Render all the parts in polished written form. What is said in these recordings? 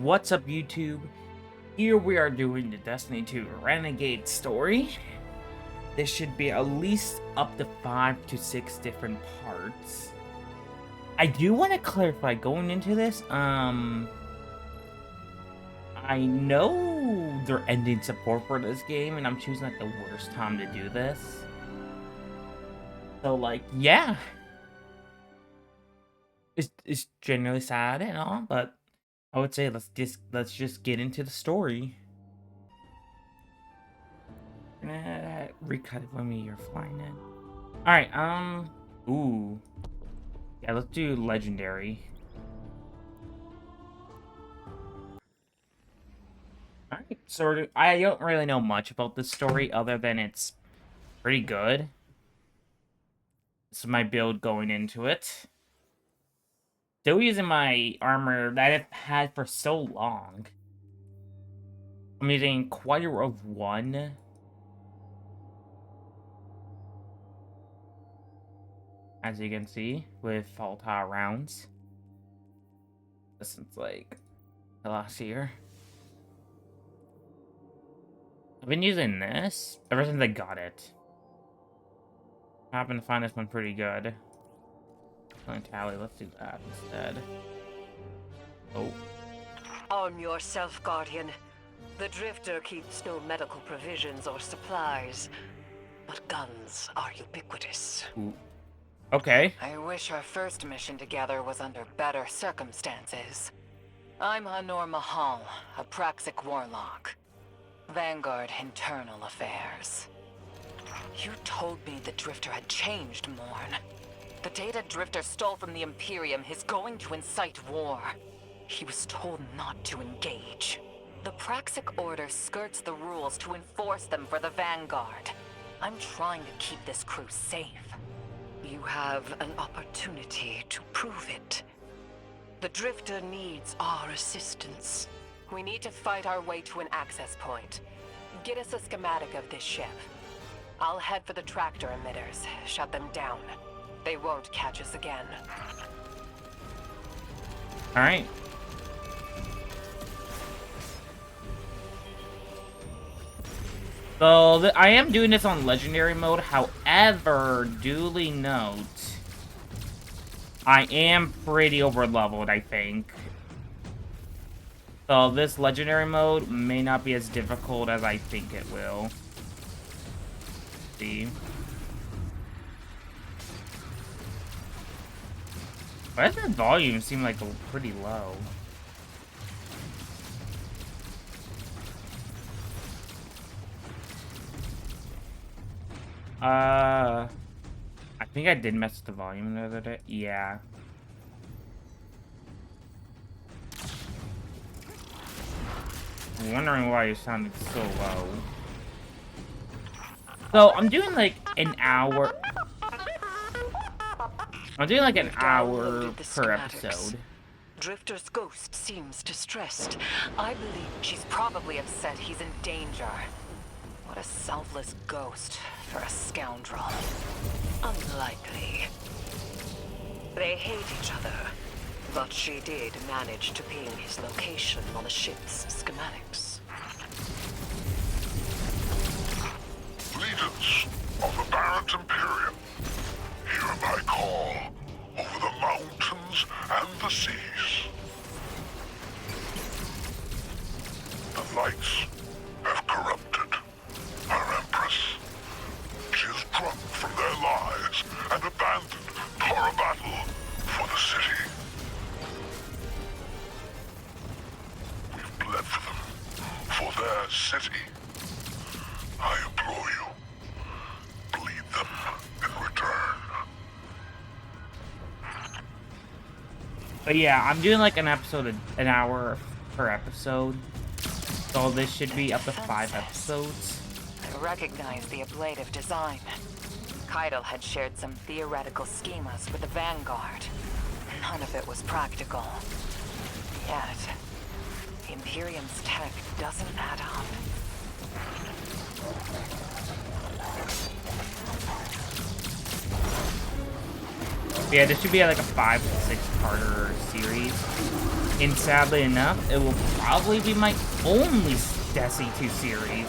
What's up, YouTube? Here we are doing the Destiny 2 Renegade story. This should be at least up to 5 to 6 different parts. I do want to clarify going into this, I know they're ending support for this game, and I'm choosing like the worst time to do this. So like, yeah. It's generally sad and all, but I would say let's just get into the story. Recut it when you're flying in. Alright, ooh. Yeah, let's do legendary. Alright, so I don't really know much about this story other than it's pretty good. This is my build going into it. Still using my armor that I've had for so long. I'm using Choir of One. As you can see, with volatile rounds. Since like the last year. I've been using this ever since I got it. I happen to find this one pretty good. Killing Tally, let's do that instead. Oh. Arm yourself, Guardian. The Drifter keeps no medical provisions or supplies, but guns are ubiquitous. Ooh. Okay. I wish our first mission together was under better circumstances. I'm Hanor Mahal, a Praxic warlock. Vanguard Internal Affairs. You told me the Drifter had changed, Morn. The data Drifter stole from the Imperium is going to incite war. He was told not to engage. The Praxic Order skirts the rules to enforce them for the Vanguard. I'm trying to keep this crew safe. You have an opportunity to prove it. The Drifter needs our assistance. We need to fight our way to an access point. Get us a schematic of this ship. I'll head for the tractor emitters, shut them down. They won't catch us again. Alright. So, I am doing this on legendary mode, however, duly note, I am pretty over leveled, I think. So this legendary mode may not be as difficult as I think it will. Let's see. Why does the volume seem like pretty low? I think I did mess with the volume the other day. Yeah. I'm wondering why you sounded so low. So, I'm doing like an hour. I'm doing like an hour per episode. Drifter's ghost seems distressed. I believe she's probably upset he's in danger. What a selfless ghost for a scoundrel. Unlikely. They hate each other, but she did manage to ping his location on the ship's schematics. Leaders of the Barrett Imperium, hear my call over the mountains and the seas. The lights have corrupted our Empress. She is drunk from their lies and abandoned for a battle for the city. We've bled for them, for their city. I implore you, bleed them in return. But yeah, I'm doing like an hour per episode. So this should be up to 5 episodes. I recognize the ablative design. Keitel had shared some theoretical schemas with the Vanguard. None of it was practical. Yet, Imperium's tech doesn't add up. Yeah, this should be like a 5 to 6 parter series. And sadly enough, it will probably be my only Desi 2 series.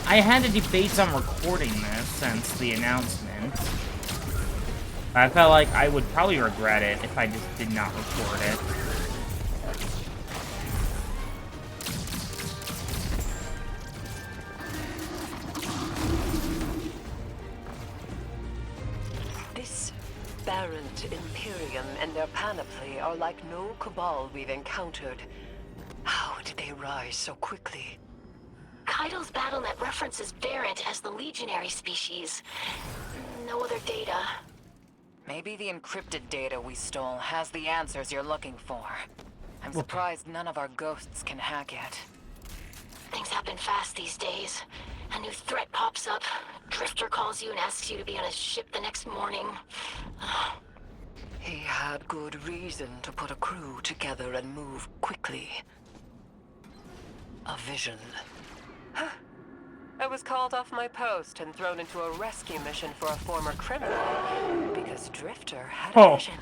I had a debate on recording this since the announcement. I felt like I would probably regret it if I just did not record it. This Barrent Imperium and their panoply are like no cabal we've encountered. How did they rise so quickly? Kaido's BattleNet references Barrent as the legionary species. No other data. Maybe the encrypted data we stole has the answers you're looking for. I'm surprised none of our ghosts can hack it. Things happen fast these days. A new threat pops up. Drifter calls you and asks you to be on his ship the next morning. He had good reason to put a crew together and move quickly. A vision. I was called off my post and thrown into a rescue mission for a former criminal because Drifter had a vision.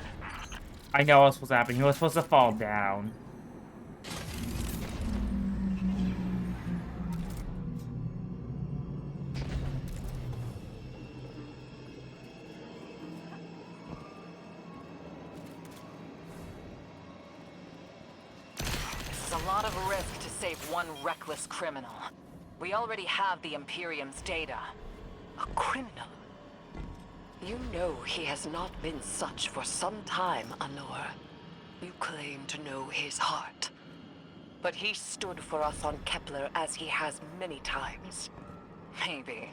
I know what's supposed to happen. He was supposed to fall down. This is a lot of risk to save one reckless criminal. We already have the Imperium's data. A criminal? You know he has not been such for some time, Anor. You claim to know his heart. But he stood for us on Kepler as he has many times. Maybe.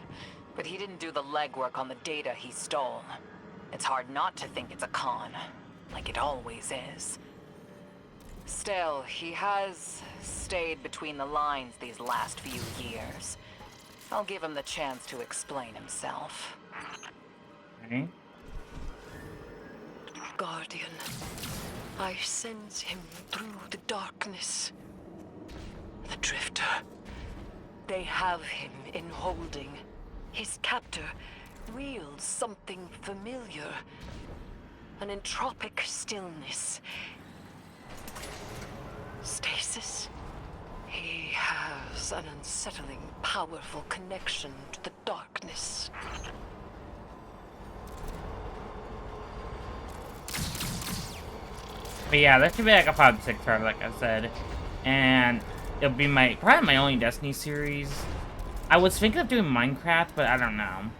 But he didn't do the legwork on the data he stole. It's hard not to think it's a con. Like it always is. Still, he has stayed between the lines these last few years. I'll give him the chance to explain himself. Okay. Guardian, I sense him through the darkness. The Drifter. They have him in holding. His captor wields something familiar. An entropic stillness. Stasis? He has an unsettling, powerful connection to the darkness. But yeah, that should be like a 5-6 star, like I said. And it'll be probably my only Destiny series. I was thinking of doing Minecraft, but I don't know.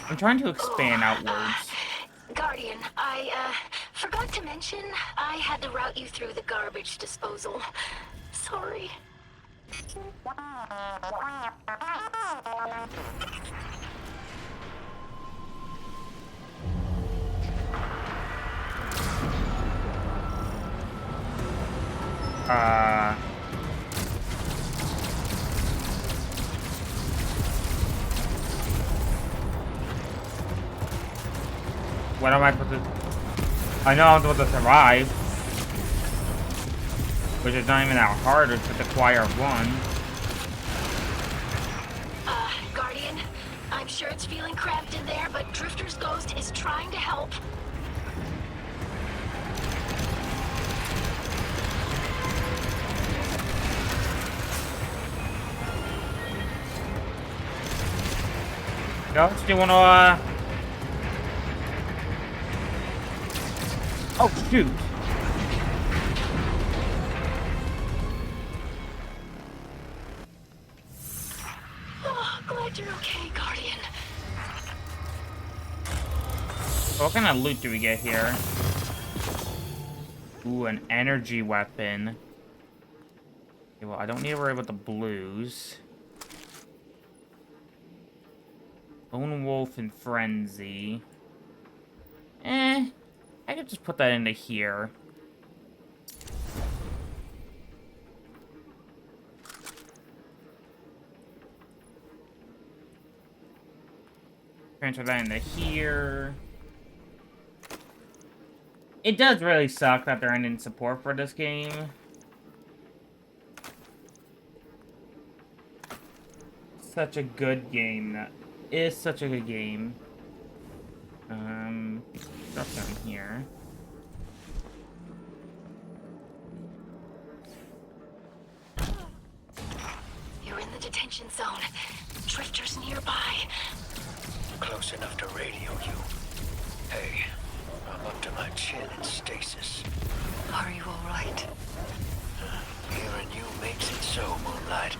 I'm trying to expand outwards. Guardian, I forgot to mention I had to route you through the garbage disposal. Sorry. What am I supposed to... I know I'm supposed to survive. Which is not even that hard, it's just acquire one. Guardian, I'm sure it's feeling cramped in there, but Drifter's ghost is trying to help. Ghost, do you wanna, Oh, shoot! Oh, glad you're okay, Guardian. What kind of loot do we get here? Ooh, an energy weapon. Okay, well, I don't need to worry about the blues. Lone Wolf and Frenzy. I could just put that into here. Transfer that into here. It does really suck that they're ending support for this game. Such a good game. That is such a good game. Drop down here. You're in the detention zone. Drifters nearby. Close enough to radio you. Hey, I'm up to my chin in stasis. Are you all right? Hearing you makes it so, Moonlight.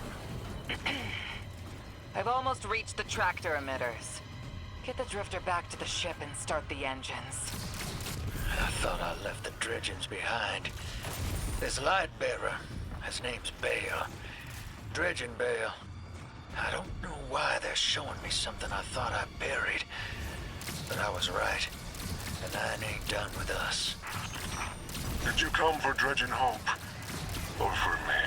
I've almost reached the tractor emitters. Get the drifter back to the ship and start the engines. I thought I left the dredgings behind. This light bearer, his name's Bale. Dredging Bale. I don't know why they're showing me something I thought I buried. But I was right. The Nine ain't done with us. Did you come for Dredging Hope? Or for me?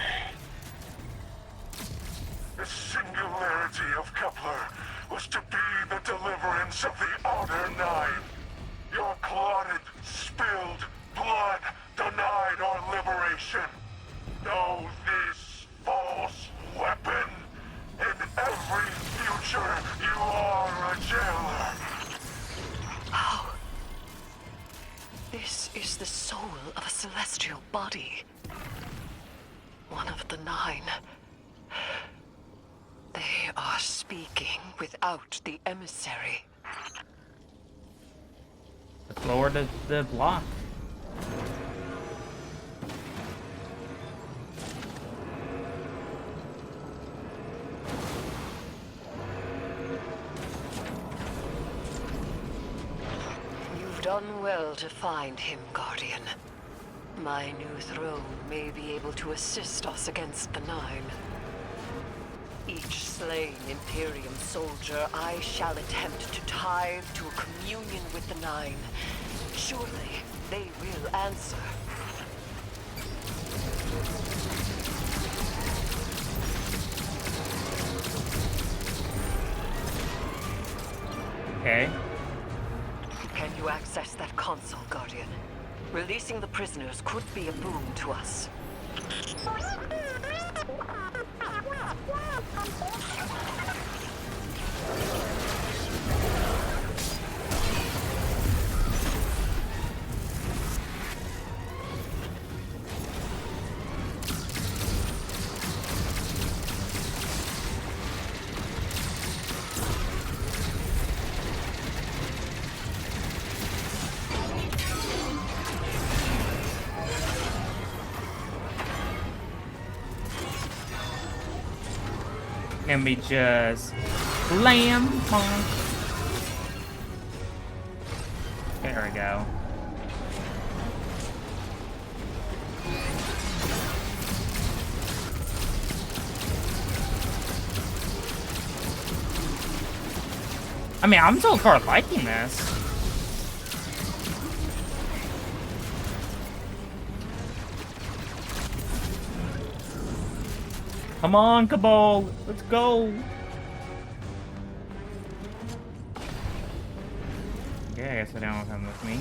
The singularity of Kepler was to be the deliverance of the Outer Nine. Your clotted, spilled blood denied our liberation. Know this false weapon. In every future, you are a jailer. How? This is the soul of a celestial body. One of the Nine. They are speaking without the emissary. Let's lower the block. You've done well to find him, Guardian. My new throne may be able to assist us against the Nine. Each slain Imperium soldier I shall attempt to tithe to a communion with the Nine. Surely they will answer. Okay. Can you access that console, Guardian? Releasing the prisoners could be a boon to us. Can we just slam punk? There we go. I mean, I'm so far liking this. Come on, Cabal, let's go. Yeah, I guess I don't come with me.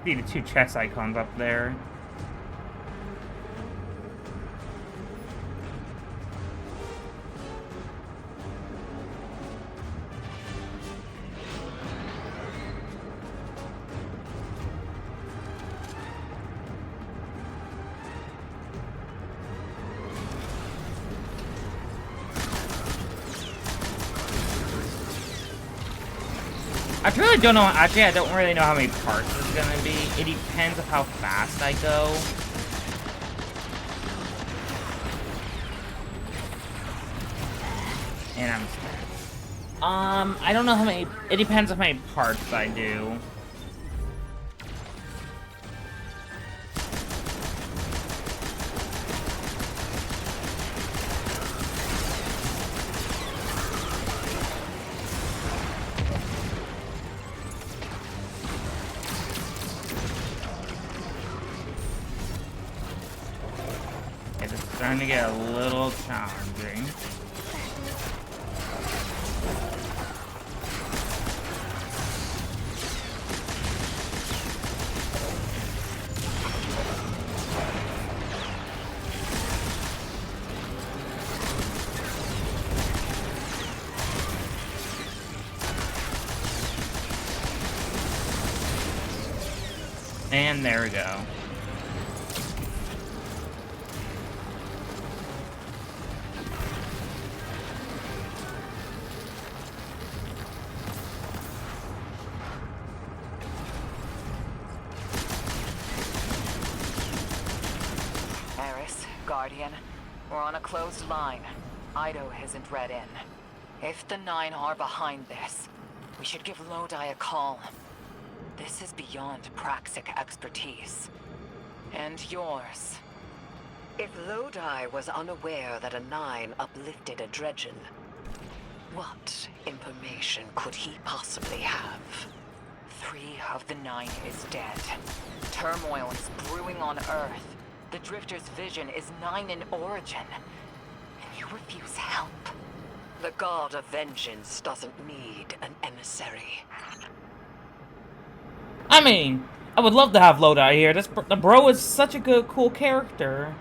See the two chest icons up there. I really don't know. Actually, I don't really know how many parts it's gonna be. It depends on how fast I go. And I'm scared. I don't know how many. It depends on how many parts I do. It's starting to get a little challenging. And there we go. Eris, Guardian, we're on a closed line. Ido isn't read in. If the Nine are behind this, we should give Lodi a call. This is beyond Praxic expertise. And yours. If Lodi was unaware that a Nine uplifted a Dredgen, what information could he possibly have? 3 of the 9 is dead. Turmoil is brewing on Earth. The Drifter's vision is 9 in origin. And you refuse help. The God of Vengeance doesn't need an emissary. I mean, I would love to have Lodi here. The bro is such a good, cool character.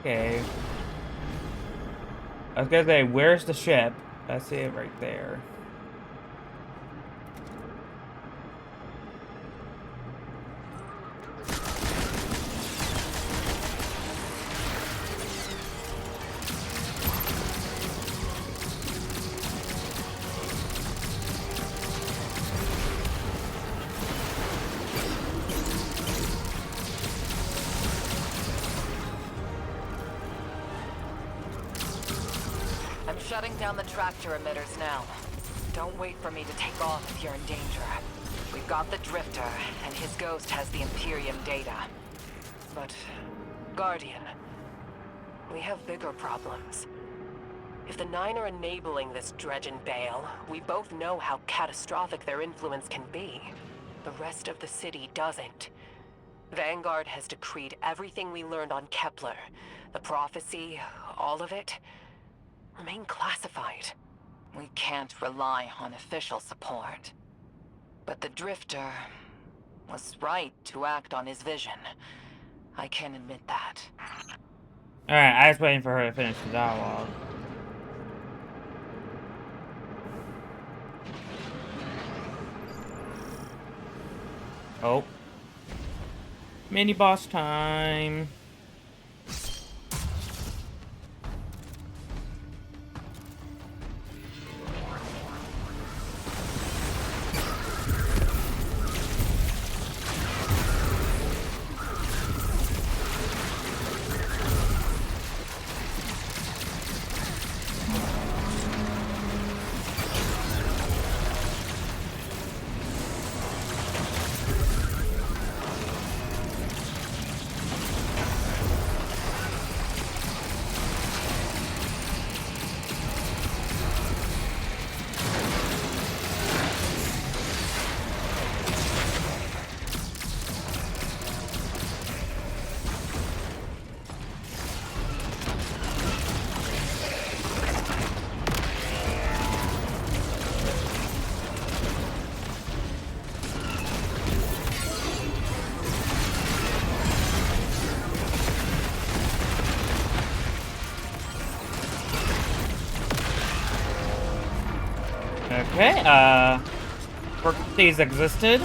Okay. I was gonna say, where's the ship? I see it right there. I'm shutting down the tractor emitters now. Don't wait for me to take off if you're in danger. We've got the Drifter, and his ghost has the Imperium data. But, Guardian, we have bigger problems. If the Nine are enabling this Dredgen Bale, we both know how catastrophic their influence can be. The rest of the city doesn't. Vanguard has decreed everything we learned on Kepler, the prophecy, all of it, remain classified. We can't rely on official support. But the Drifter was right to act on his vision. I can admit that. Alright, I was waiting for her to finish the dialogue. Oh. Mini boss time. Okay, these existed.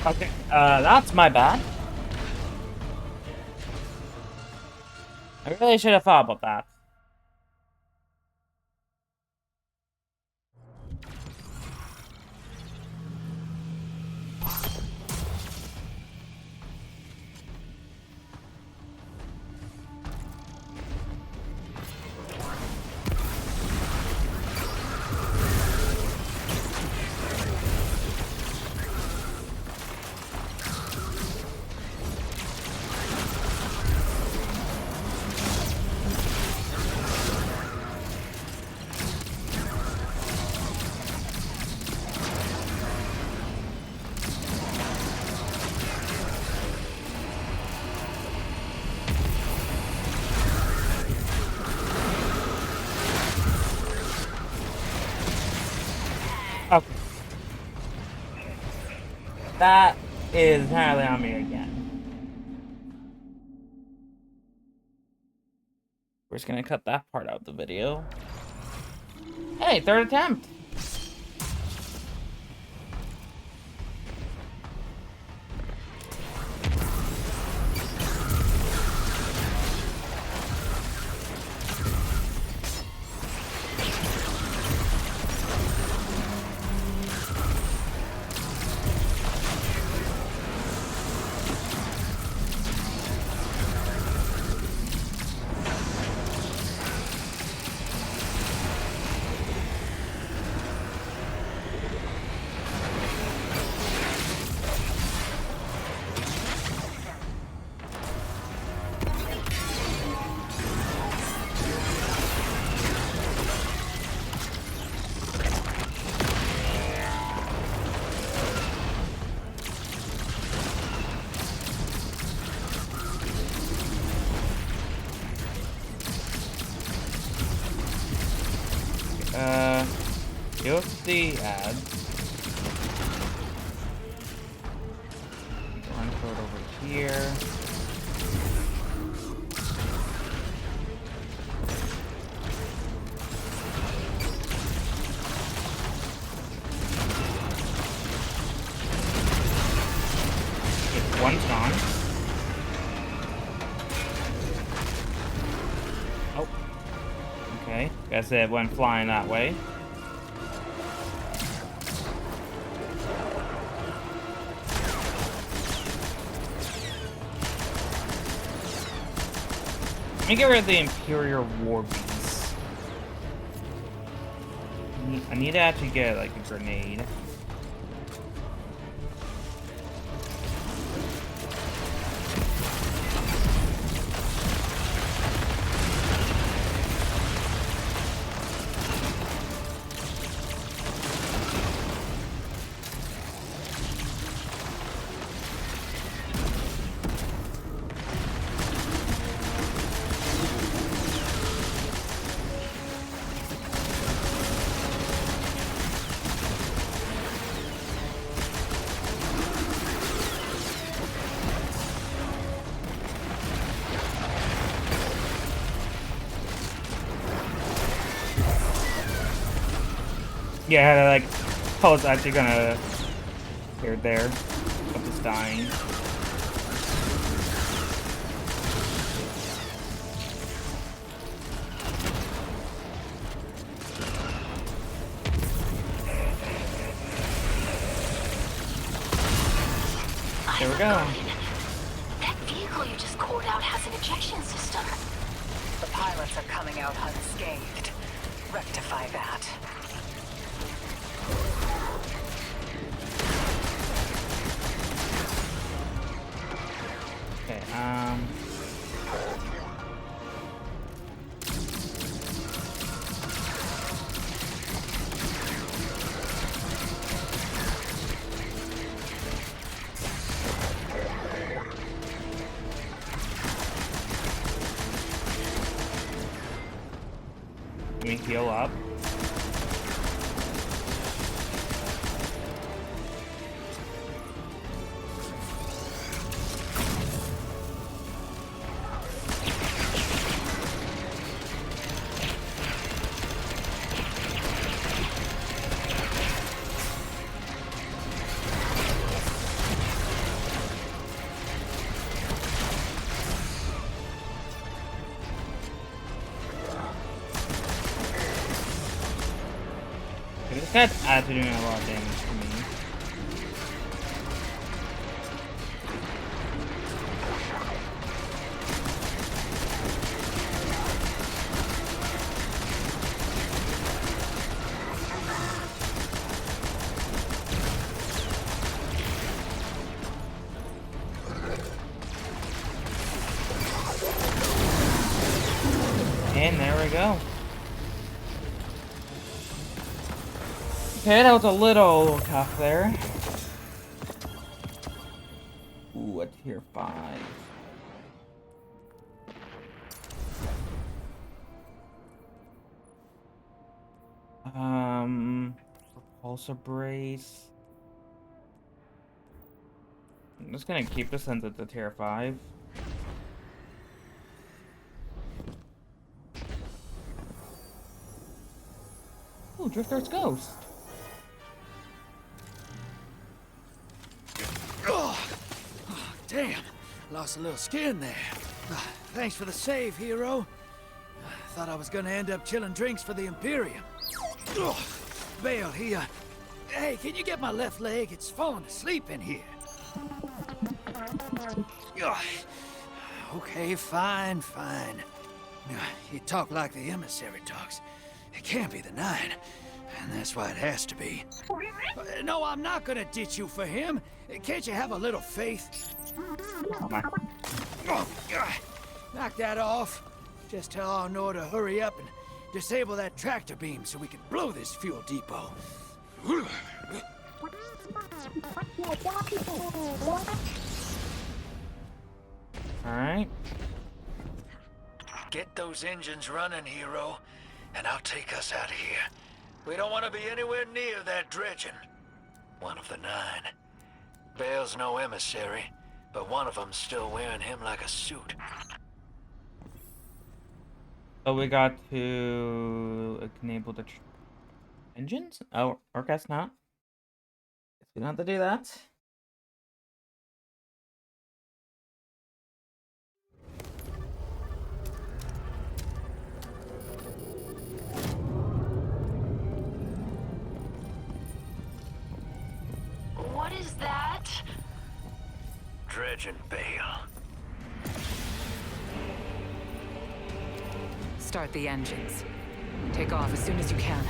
Okay, that's my bad. I really should have thought about that. Okay. That is entirely on me again. We're just gonna cut that part out of the video. Hey, third attempt! Go to the ad. Run code over here. Okay, one's gone. Oh. Okay, guess it went flying that way. Let me get rid of the Imperial War Beast. I need to actually get, like, a grenade. Yeah, like, I was actually gonna here there, of just dying. There we go. That vehicle you just called out has an ejection system. The pilots are coming out unscathed. Rectify that. Okay, let me heal up. This guy's actually doing a lot of damage to me. And there we go. Okay, that was a little tough there. Ooh, a tier 5. Pulsar Brace. I'm just gonna keep this since it's a tier 5. Ooh, Drifter's Ghost. Oh, damn. Lost a little skin there. Thanks for the save, hero. Thought I was gonna end up chilling drinks for the Imperium. Bale, hey, can you get my left leg? It's falling asleep in here. Okay, fine. You talk like the emissary talks. It can't be the 9, and that's why it has to be. No, I'm not gonna ditch you for him. Can't you have a little faith? Knock that off. Just tell Arnor to hurry up and disable that tractor beam so we can blow this fuel depot. Alright. Get those engines running, hero, and I'll take us out of here. We don't want to be anywhere near that dredging. One of the 9. Bale's no emissary, but one of them's still wearing him like a suit. So we got to enable the engines? Oh, or guess not. Guess we don't have to do that. What is that? Dredging Bale. Start the engines. Take off as soon as you can.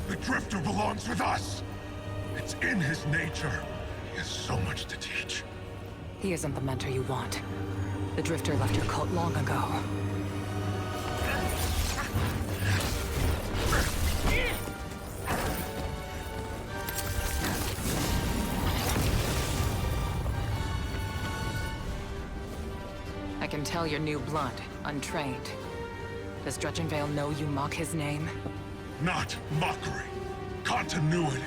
The Drifter belongs with us. It's in his nature. He has so much to teach. He isn't the mentor you want. The Drifter left your cult long ago. I can tell you're new blood, untrained. Does Dredgenvale know you mock his name? Not mockery. Continuity.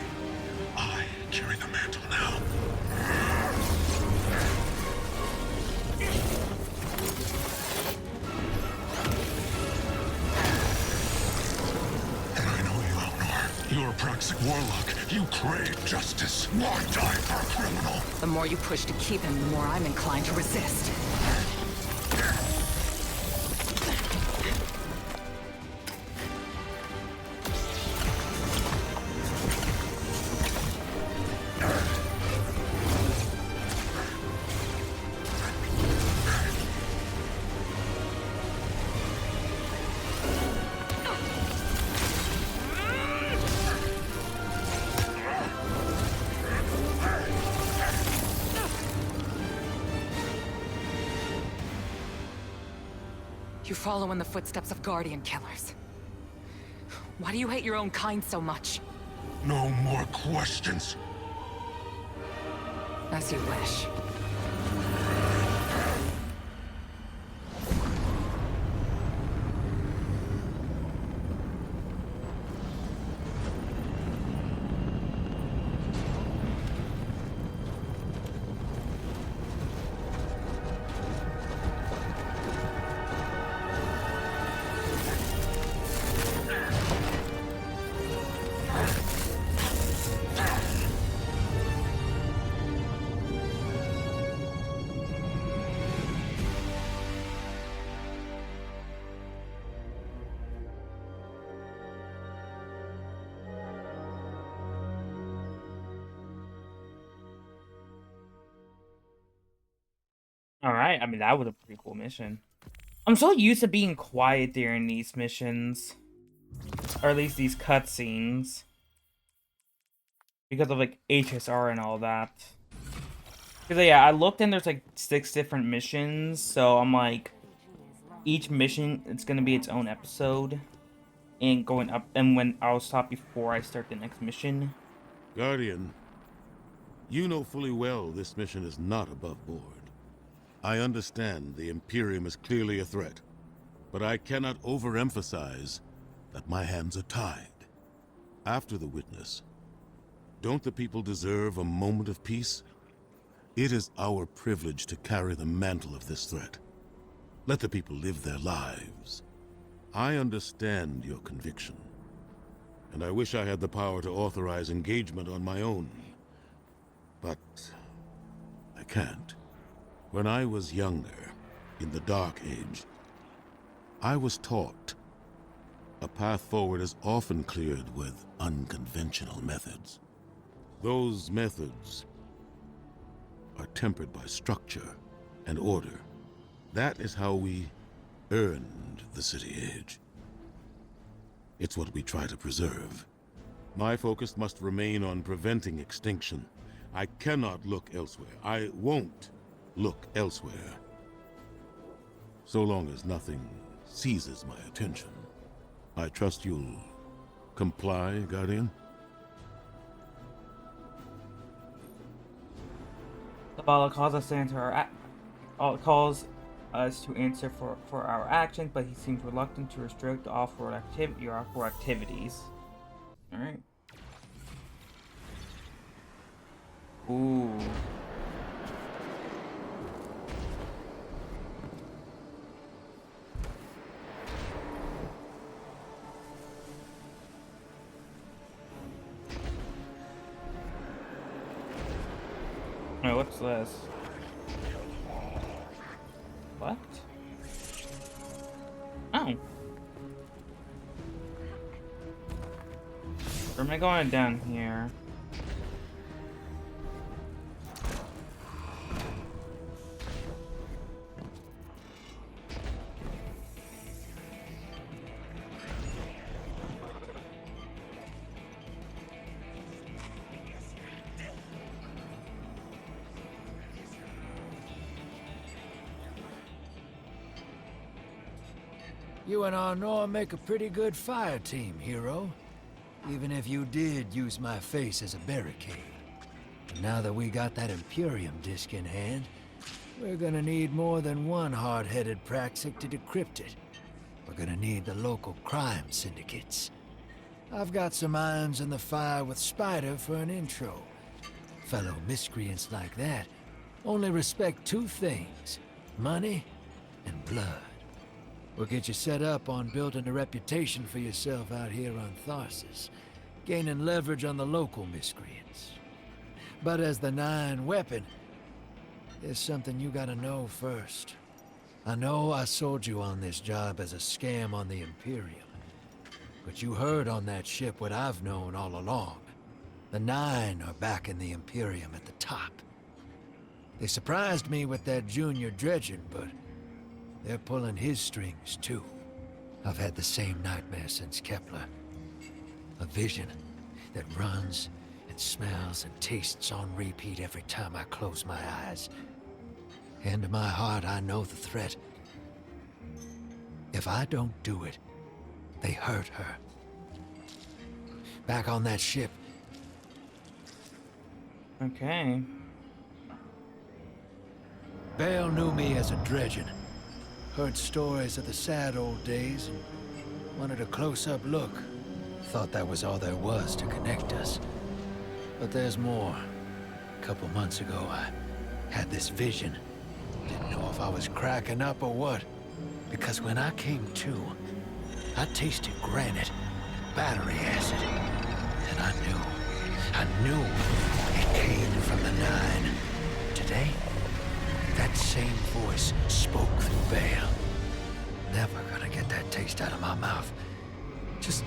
I carry the mantle now. And I know you, Elnor. You're a Praxic warlock. You crave justice. Why die for a criminal? The more you push to keep him, the more I'm inclined to resist. You follow in the footsteps of Guardian killers. Why do you hate your own kind so much? No more questions. As you wish. Alright, I mean, that was a pretty cool mission. I'm so used to being quiet during these missions. Or at least these cutscenes. Because of, like, HSR and all that. Because, yeah, I looked and there's, like, 6 different missions, so I'm like... each mission, it's gonna be its own episode, and going up. And when I'll stop before I start the next mission. Guardian, you know fully well this mission is not above board. I understand the Imperium is clearly a threat, but I cannot overemphasize that my hands are tied. After the witness, don't the people deserve a moment of peace? It is our privilege to carry the mantle of this threat. Let the people live their lives. I understand your conviction, and I wish I had the power to authorize engagement on my own. But I can't. When I was younger, in the Dark Age, I was taught a path forward is often cleared with unconventional methods. Those methods are tempered by structure and order. That is how we earned the City Age. It's what we try to preserve. My focus must remain on preventing extinction. I cannot look elsewhere. I won't look elsewhere. So long as nothing seizes my attention. I trust you'll comply, Guardian? The Bala calls us to answer calls us to answer for our actions, but he seems reluctant to restrict off-road activities. All right. Ooh. Oh, what's this? What? Oh. Where am I going down here? You and Arnor make a pretty good fire team, hero. Even if you did use my face as a barricade. And now that we got that Imperium disc in hand, we're gonna need more than one hard-headed Praxic to decrypt it. We're gonna need the local crime syndicates. I've got some irons in the fire with Spider for an intro. Fellow miscreants like that only respect two things: money and blood. We'll get you set up on building a reputation for yourself out here on Tharsis, gaining leverage on the local miscreants. But as the 9 weapon, there's something you gotta know first. I know I sold you on this job as a scam on the Imperium, but you heard on that ship what I've known all along. The 9 are backing the Imperium at the top. They surprised me with that junior dredging, but they're pulling his strings, too. I've had the same nightmare since Kepler. A vision that runs and smells and tastes on repeat every time I close my eyes. And in my heart, I know the threat. If I don't do it, they hurt her. Back on that ship. Okay. Bale knew me as a dredgen. Heard stories of the sad old days and wanted a close-up look. Thought that was all there was to connect us. But there's more. A couple months ago, I had this vision. Didn't know if I was cracking up or what. Because when I came to, I tasted granite, battery acid. And I knew it came from the 9. Today, that same voice spoke through Bale. Never gonna get that taste out of my mouth. Just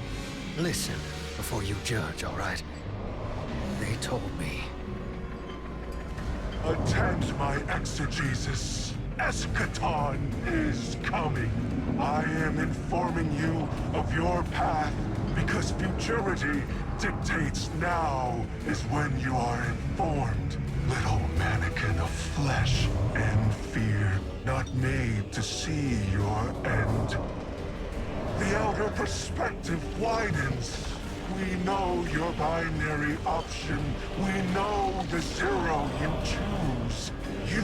listen before you judge, all right? They told me. Attend my exegesis. Eschaton is coming. I am informing you of your path because futurity dictates now is when you are informed. Little mannequin of flesh and fear, not made to see your end. The outer perspective widens. We know your binary option. We know the zero you choose. You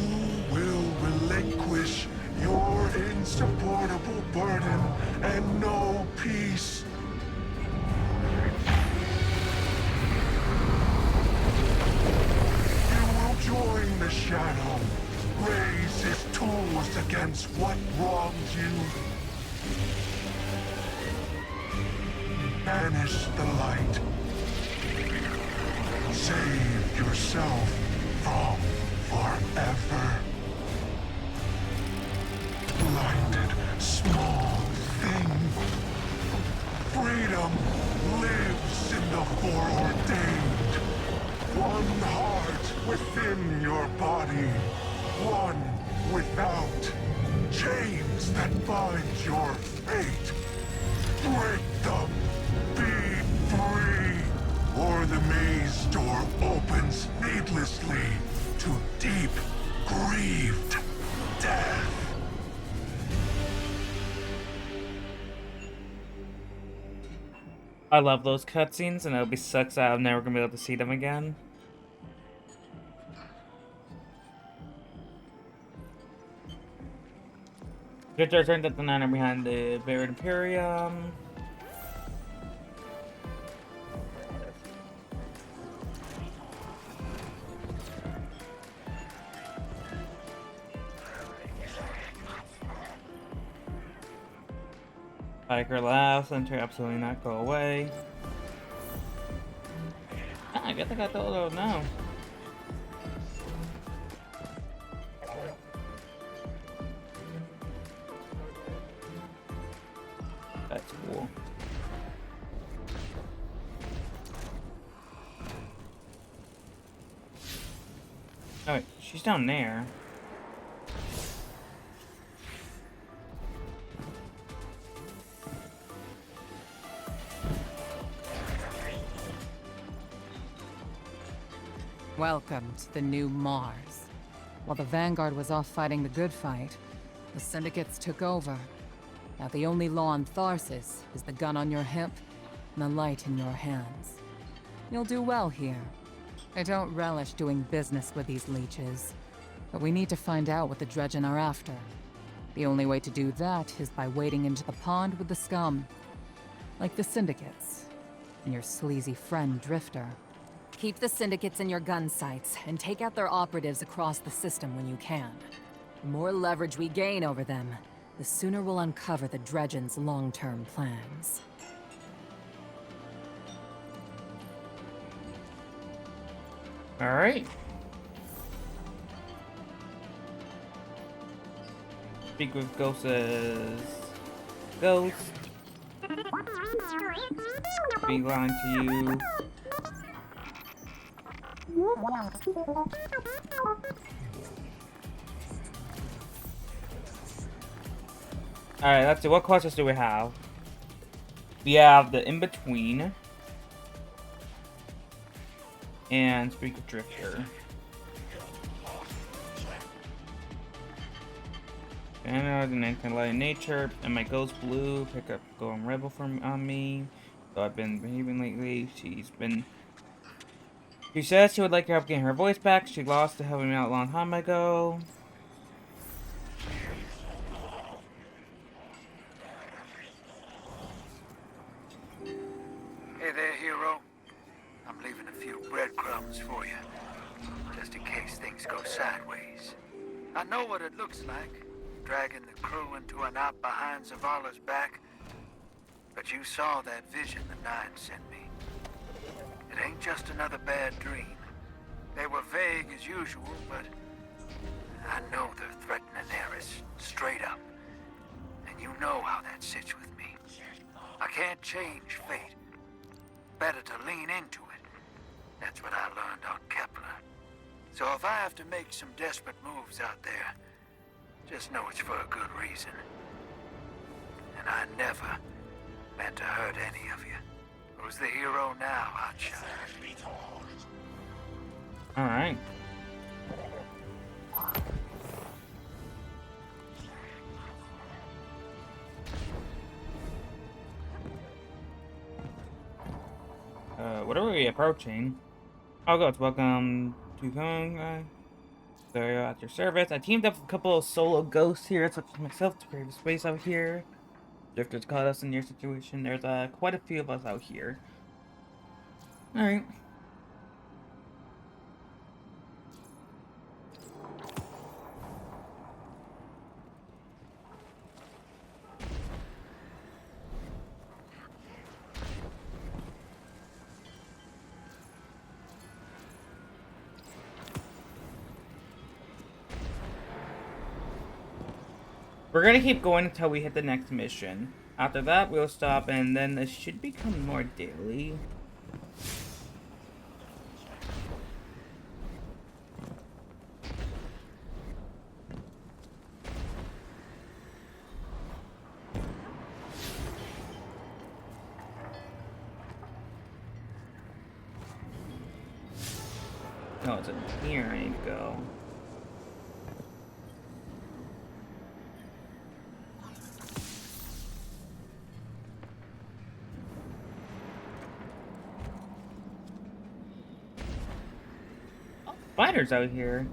will relinquish your insupportable burden and no peace. You will join the shadow, raise his tools against what wronged you. Banish the light. Save yourself from forever. Blinded, small thing. Freedom lives in the foreordained. One heart within your body. One without. Chains that bind your fate. Break them. Be free. Or the maze door opens needlessly to deep, grieved death. I love those cutscenes, and it'll be sucks that I'm never gonna be able to see them again. Victor turned up the niner behind the buried Imperium. Biker laughs, enter absolutely not go away. Ah, I guess I got those now. That's cool. Oh wait, she's down there. Welcome to the new Mars. While the Vanguard was off fighting the good fight, the Syndicates took over. Now the only law on Tharsis is the gun on your hip and the light in your hands. You'll do well here. I don't relish doing business with these leeches, but we need to find out what the Dredgen are after. The only way to do that is by wading into the pond with the scum. Like the Syndicates, and your sleazy friend Drifter. Keep the Syndicates in your gun sights, and take out their operatives across the system when you can. The more leverage we gain over them, the sooner we'll uncover the Dredgen's long-term plans. Alright. Speak with Ghost as Ghost. Be lying to you. Alright, let's see. What questions do we have? We have the in-between. And speak with Drifter. And the next light in nature. And my ghost blue. Pick up going rebel from on me. So I've been behaving lately. She says she would like your help getting her voice back. She lost to helping me out a long time ago. Hey there, hero. I'm leaving a few breadcrumbs for you, just in case things go sideways. I know what it looks like, dragging the crew into a knot behind Zavala's back. But you saw that vision the Nine sent me. It ain't just another bad dream. They were vague as usual, but I know they're threatening Eris, straight up. And you know how that sits with me. I can't change fate. Better to lean into it. That's what I learned on Kepler. So if I have to make some desperate moves out there, just know it's for a good reason. And I never meant to hurt any of you. Who's the hero now, Hotshot? Alright. What are we approaching? Oh, goats, welcome to Kong. So at your service. I teamed up with a couple of solo ghosts here, such as myself, to create a space out here. Drifters caught us in your situation. There's quite a few of us out here. Alright. We're gonna keep going until we hit the next mission. After that, we'll stop, and then this should become more daily. No, it's in here I need to go. Spiders out here.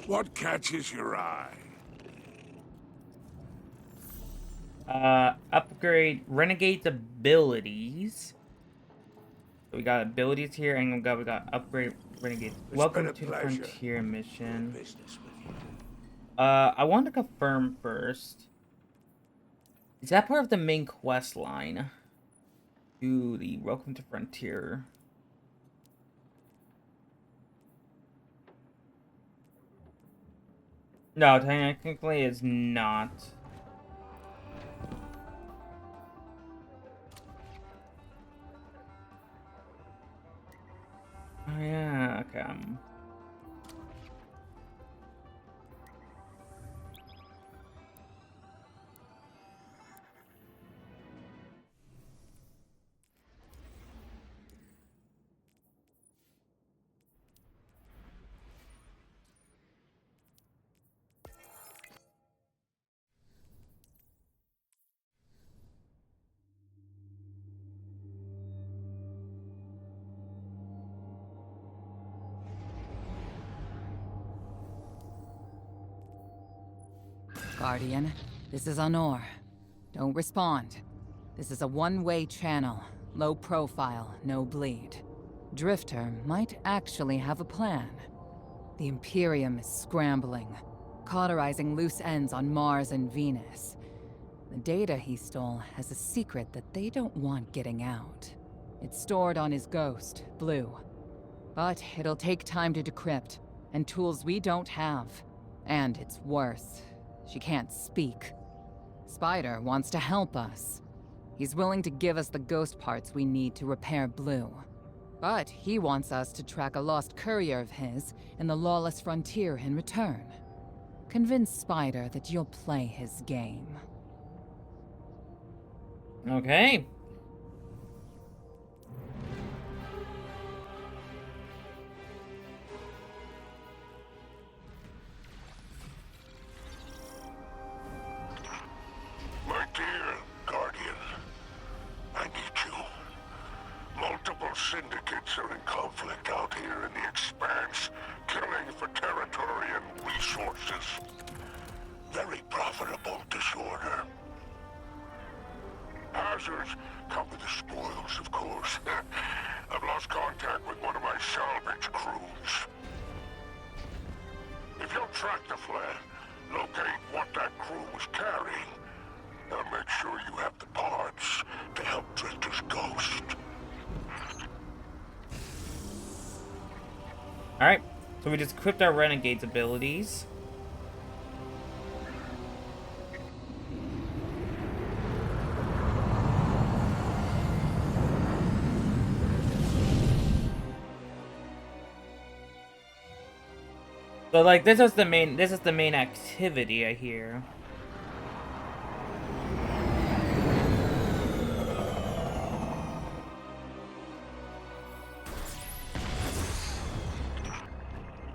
What catches your eye? Upgrade Renegades abilities. So we got abilities here, and we got upgrade Renegades. Welcome to the Frontier mission. I want to confirm first. Is that part of the main quest line? To the Welcome to Frontier. No, technically it's not. Oh yeah, okay. Guardian, this is Honor. Don't respond. This is a one-way channel. Low profile, no bleed. Drifter might actually have a plan. The Imperium is scrambling, cauterizing loose ends on Mars and Venus. The data he stole has a secret that they don't want getting out. It's stored on his ghost, Blue. But it'll take time to decrypt, and tools we don't have. And it's worse. She can't speak. Spider wants to help us. He's willing to give us the ghost parts we need to repair Blue. But he wants us to track a lost courier of his in the Lawless Frontier in return. Convince Spider that you'll play his game. Okay. My dear Guardian, I need you. Multiple syndicates are in conflict out here in the Expanse, killing for territory and resources. Very profitable disorder. Hazards come with the spoils, of course. I've lost contact with one of my salvage crews. If you'll track the flare, locate what that crew was carrying, I'll make sure you have the parts to help Drifter's ghost. Alright, so we just equipped our Renegades abilities. So like this is the main activity I hear.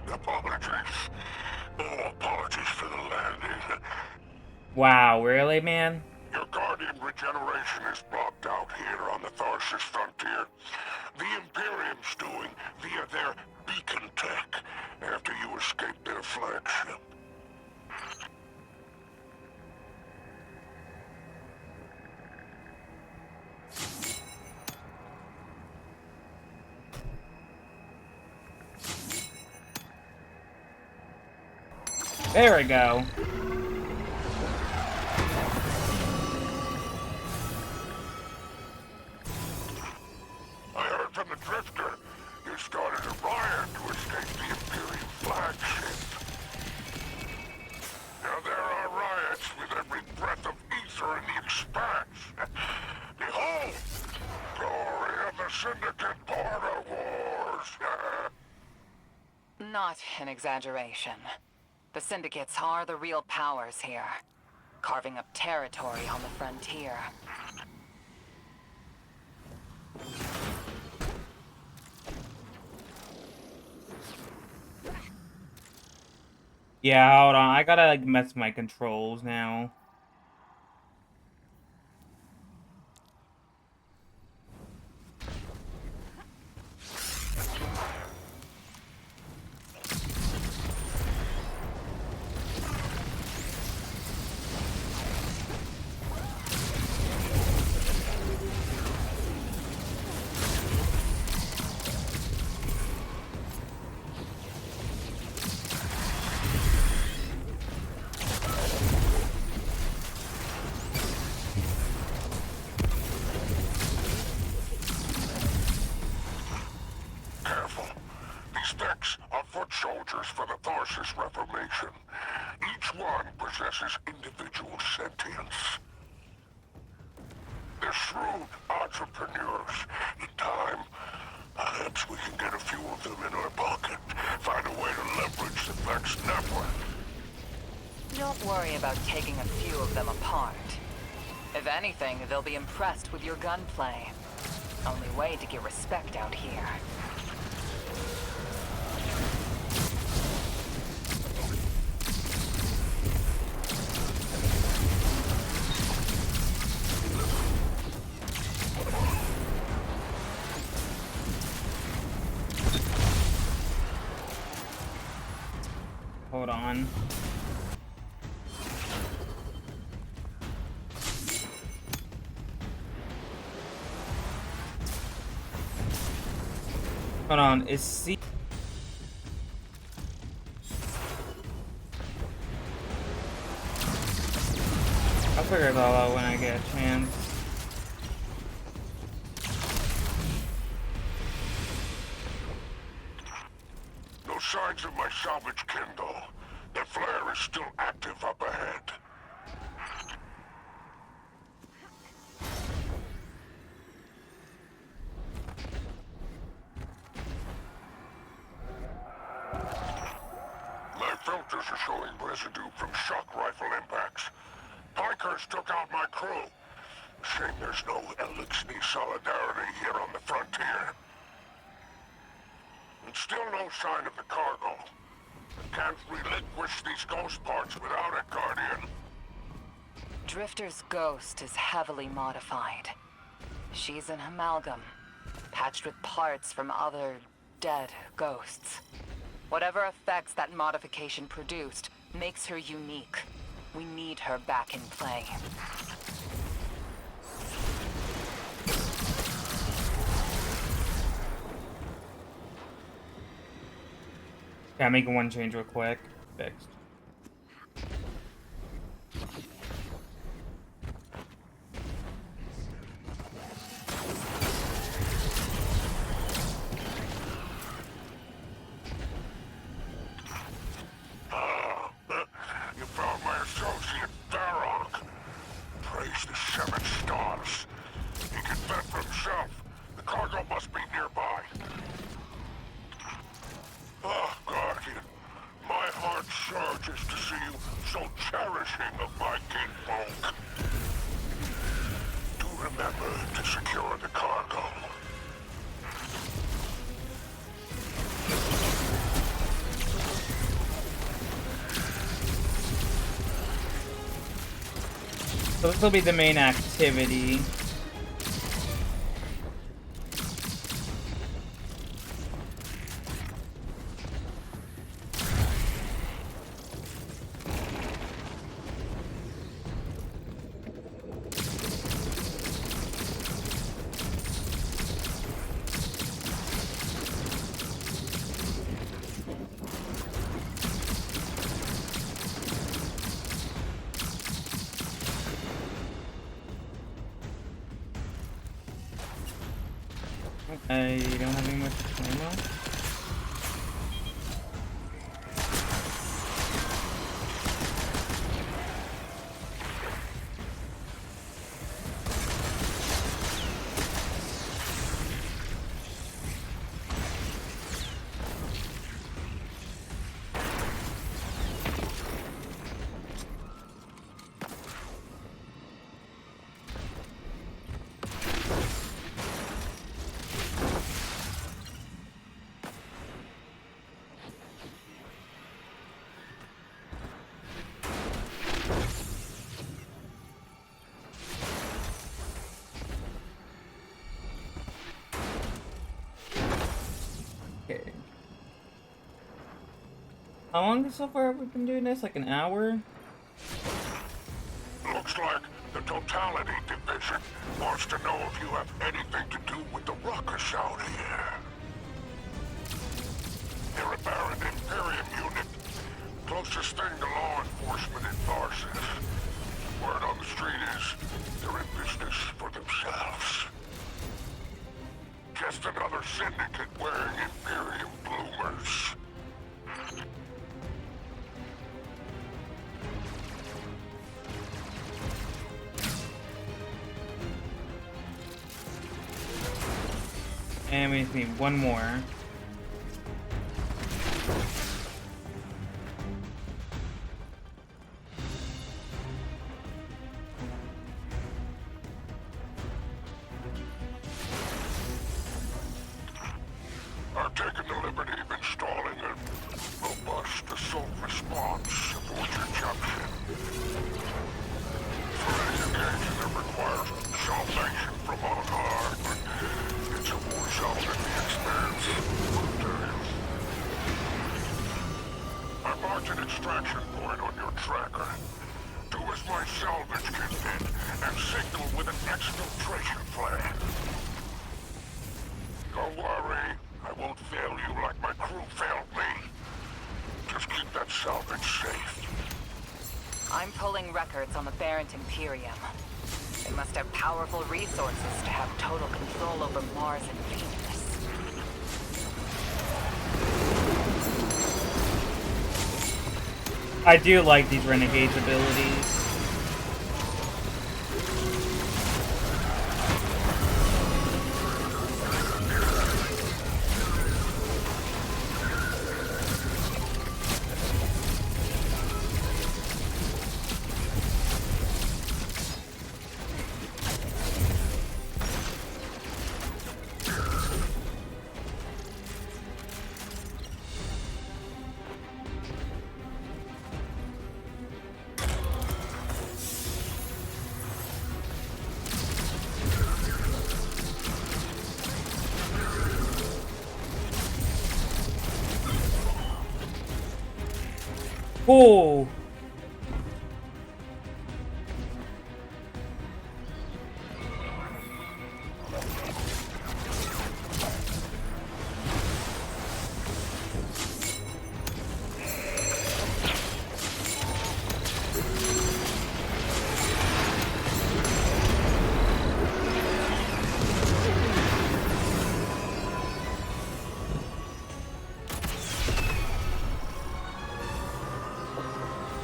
Apologies. Oh, apologies for the landing. Wow, really, man? Your Guardian regeneration is blocked out here on the Lawless Frontier. The Imperium's doing via their beacon tech after you escaped their flagship. There we go. I heard from the Drifter you started a riot to escape the Imperium flagship. Now there are riots with every breath of ether in the expanse. Behold, glory of the Syndicate border wars. Not an exaggeration. The Syndicates are the real powers here, carving up territory on the frontier. Yeah, hold on. I gotta like mess my controls now. Careful. These specs are foot soldiers for the Tharsis Reformation. Each one possesses individual sentience. They're shrewd entrepreneurs. In time, perhaps we can get a few of them in our pocket. Find a way to leverage the Vex network. Don't worry about taking a few of them apart. If anything, they'll be impressed with your gunplay. Only way to get respect out here. Hold on. Hold on, is C... I'll figure it all out when I get a chance. No signs of my salvage Kindle. The flare is still active up ahead. My filters are showing residue from shock rifle impacts. Pikers took out my crew. Shame there's no Elixir solidarity here on the frontier. And still no sign of the cargo. Can't relinquish these ghost parts without it, Guardian. Drifter's ghost is heavily modified. She's an amalgam, patched with parts from other dead ghosts. Whatever effects that modification produced makes her unique. We need her back in play. Yeah, I'm making one change real quick. Fixed. You found my associate, Varrock. Praise the seven stars. He can fend for himself. The cargo must be nearby. Oh, Guardian. My So this will be the main activity. I don't have any much ammo. Okay. How long so far have we been doing this? Like an hour? Looks like the Totality Division wants to know if you have anything to do with the ruckus out here. They're a Baron Imperium unit. Closest thing to law enforcement in Tharsis. Word on the street is they're in business for themselves. Just another syndicate wearing Imperium bloomers. And we just need one more. I've taken the liberty of installing a robust assault response aboard your junction. For any occasion that requires salvation from on high, but it's a war zone at the expense of materials. I marked an extraction point on your tracker. Do as my salvage kit did, and signal with an exfiltration plan. Don't worry. I won't fail you like my crew failed me. Just keep that salvage safe. I'm pulling records on the Barrent Imperium. They must have powerful resources to have total control over Mars and Venus. I do like these Renegades abilities. Oh!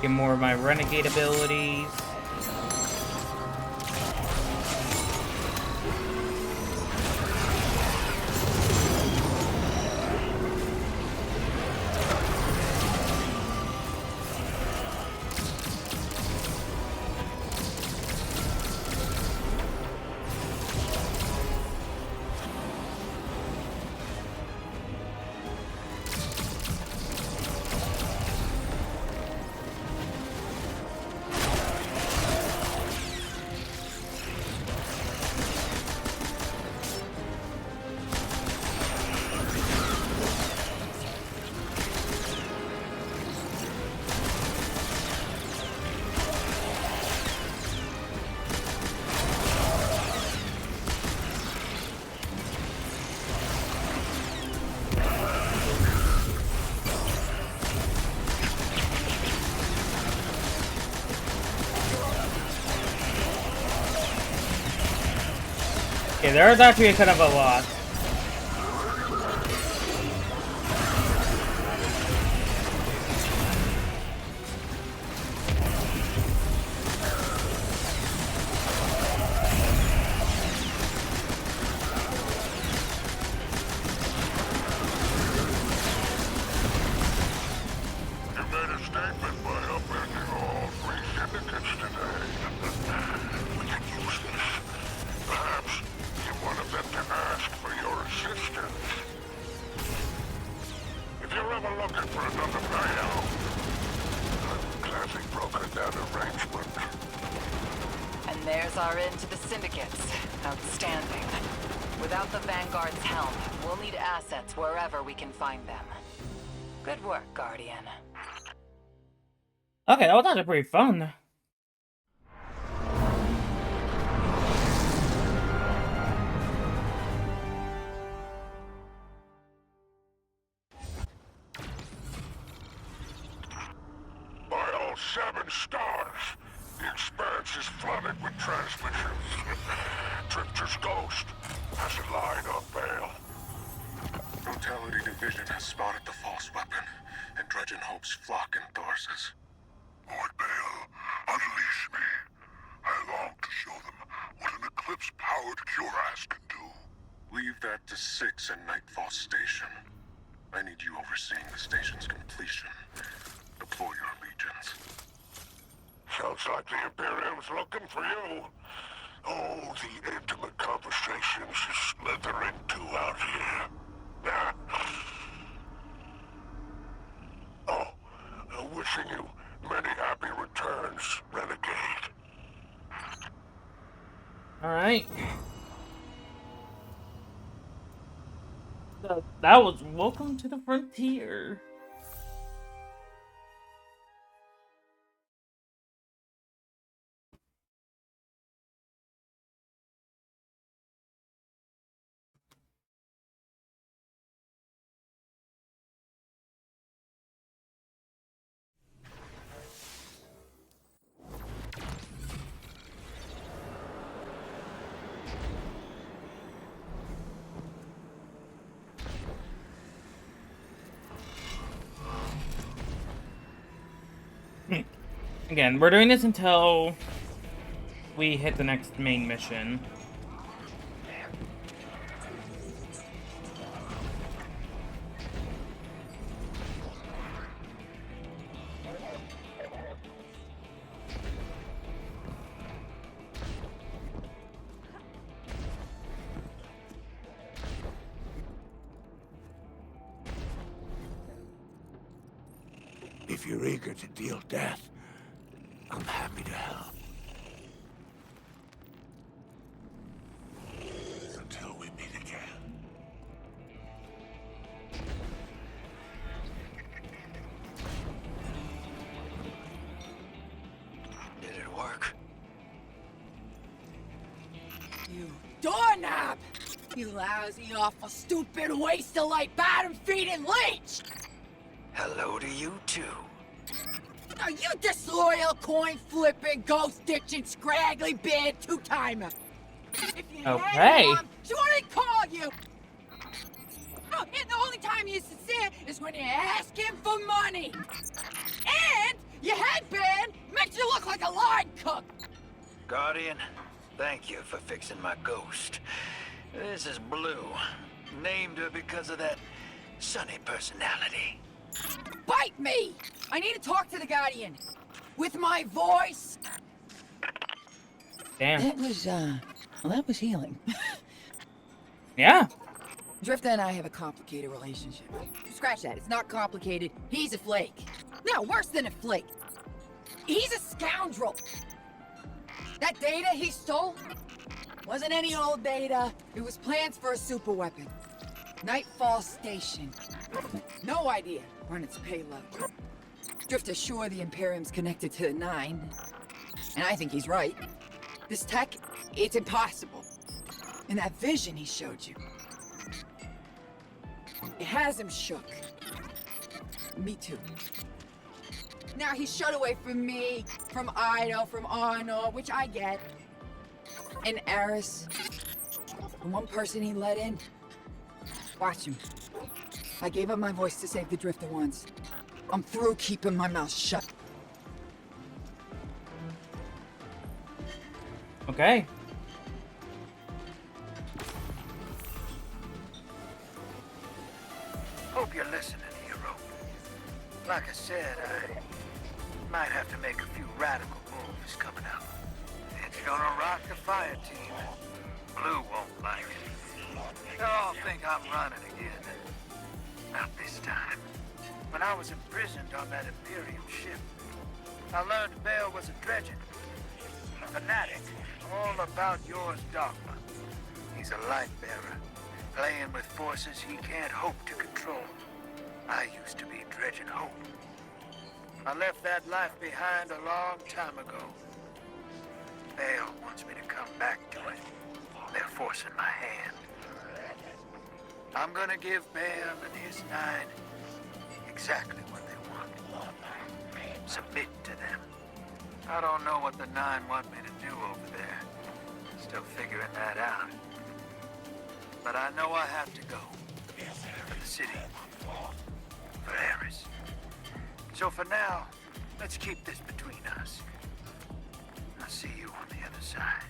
Get more of my Renegade abilities. Okay, there is actually kind of a lot. You made a statement by upending all 3 syndicates today. We can use this. Perhaps get one of them to ask for your assistance. If you're ever looking for another payout, I'm glad they brokered that arrangement. And there's our end to the syndicates. Outstanding. Without the Vanguard's help, we'll need assets wherever we can find them. Good work, Guardian. Okay, that was actually pretty fun. By all 7 stars, the expanse is flooded with transmissions. Drifter's ghost hasn't lied on bail. Brutality Division has spotted the false weapon, and Dredgen hopes flock in Thorses. Lord Bale, unleash me. I long to show them what an Eclipse-powered cuirass can do. Leave that to 6 and Nightfall Station. I need you overseeing the station's completion. Deploy your legions. Sounds like the Imperium's looking for you. Oh, the intimate conversations you slither into out here. Oh, wishing you many happy returns, Renegade. Alright. So that was Welcome to the Frontier. Again, we're doing this until we hit the next main mission. If you're eager to deal death, I'm happy to help. Until we meet again. Did it work? You doorknob! You lousy, awful, stupid, waste of light, bottom-feeding leech! Hello to you, too. Are you disloyal, coin-flipping, ghost-ditching, scraggly beard two-timer? If you Okay. had one, so what did I call you? Oh, and the only time you're sincere is when you ask him for money. And your headband makes you look like a line cook. Guardian, thank you for fixing my ghost. This is Blue. Named her because of that sunny personality. Bite me! I need to talk to the Guardian. With my voice. Damn. That was healing. Yeah. Drifter and I have a complicated relationship. Scratch that, it's not complicated. He's a flake. No, worse than a flake. He's a scoundrel. That data he stole wasn't any old data. It was plans for a super weapon. Nightfall Station. No idea on its payload. Drifter's sure the Imperium's connected to the 9. And I think he's right. This tech, it's impossible. And that vision he showed you, it has him shook. Me too. Now he's shut away from me, from Ido, from Arno, which I get. And Eris, The one person he let in? Watch him. I gave up my voice to save the Drifter once. I'm through keeping my mouth shut. Okay. Hope you're listening, hero. Like I said, I might have to make a few radical moves coming up. It's gonna rock the fire team. Blue won't like it. They'll all think I'm running again. Not this time. When I was imprisoned on that Imperium ship, I learned Bale was a dredgen. A fanatic, all about yours dogma. He's a light bearer, playing with forces he can't hope to control. I used to be dredging hope. I left that life behind a long time ago. Bale wants me to come back to it. They're forcing my hand. I'm gonna give Bale and his 9 exactly what they want. Submit to them. I don't know what the 9 want me to do over there. Still figuring that out. But I know I have to go. For the city. For Eris. So for now, let's keep this between us. I'll see you on the other side.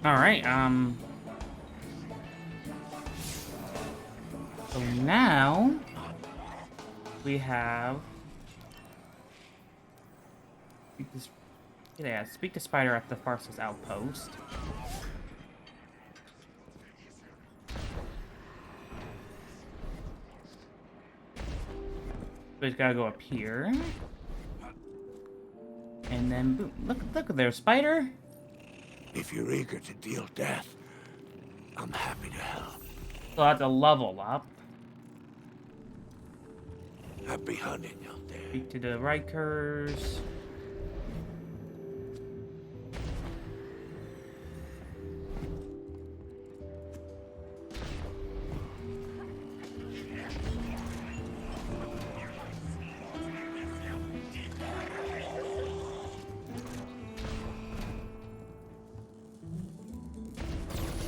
Alright, so now we have speak to Spider at the Farsa's outpost. We just gotta go up here. And then boom. Look there, Spider. If you're eager to deal death, I'm happy to help. So that's a level up. Happy hunting out there. Speak to the Rikers.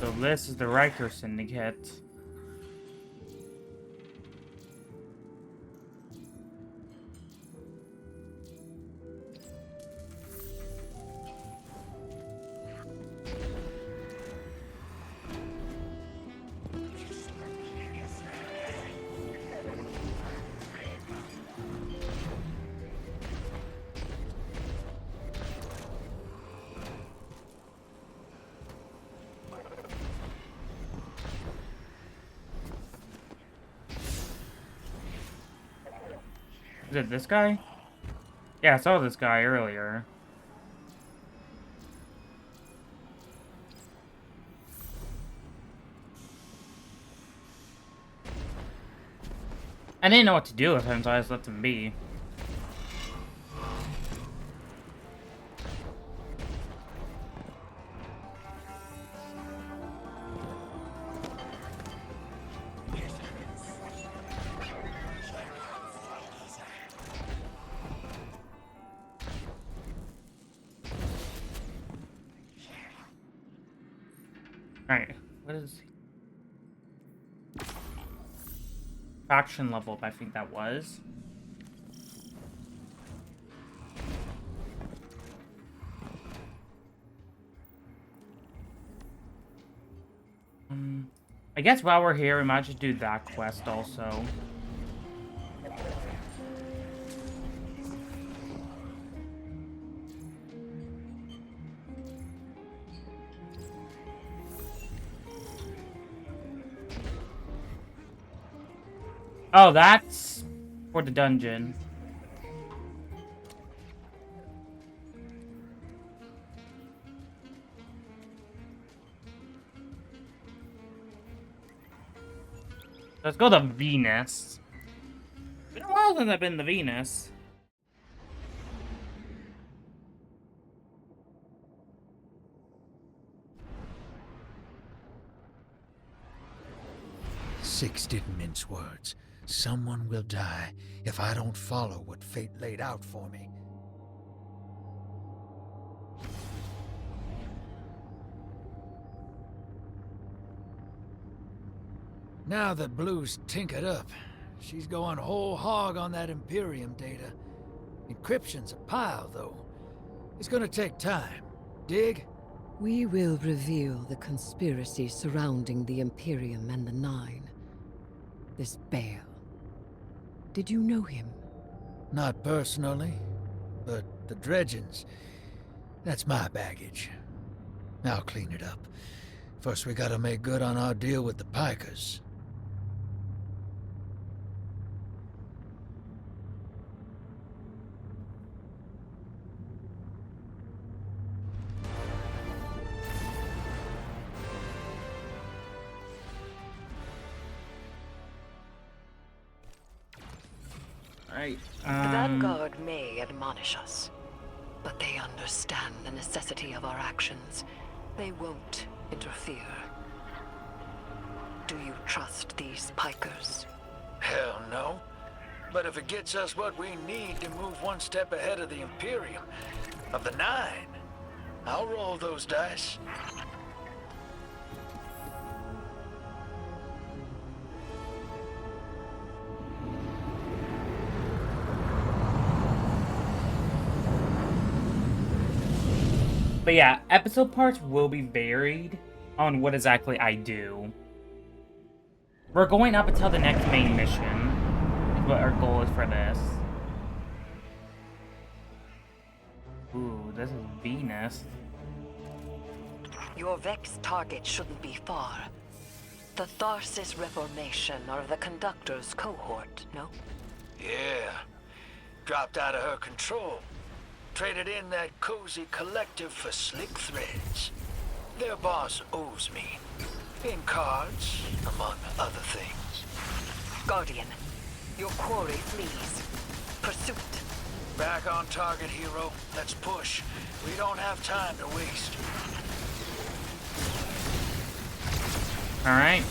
So this is the Riker Syndicate. Is it this guy? Yeah, I saw this guy earlier. I didn't know what to do with him, so I just let him be. Alright, what is... faction level up, I think that was. I guess while we're here, we might just do that quest also. Oh, that's for the dungeon. Let's go to Venus. It's been a while since I've been to Venus. Six didn't mince words. Someone will die if I don't follow what fate laid out for me. Now that Blue's tinkered up, she's going whole hog on that Imperium data. Encryption's a pile, though. It's gonna take time. Dig? We will reveal the conspiracy surrounding the Imperium and the Nine. This Bale. Did you know him? Not personally, but the dredgings, that's my baggage. I'll clean it up. First we gotta make good on our deal with the Pikers. Alright, The Vanguard may admonish us, but they understand the necessity of our actions. They won't interfere. Do you trust these Pikers? Hell no. But if it gets us what we need to move one step ahead of the Imperium, of the Nine, I'll roll those dice. But yeah, episode parts will be varied on what exactly I do. We're going up until the next main mission, is what our goal is for this. Ooh, this is Venus. Your Vex target shouldn't be far. The Tharsis Reformation are the Conductor's cohort, no? Yeah. Dropped out of her control. Traded in that cozy collective for slick threads. Their boss owes me. In cards, among other things. Guardian, your quarry flees. Pursuit. Back on target, hero. Let's push. We don't have time to waste. Alright.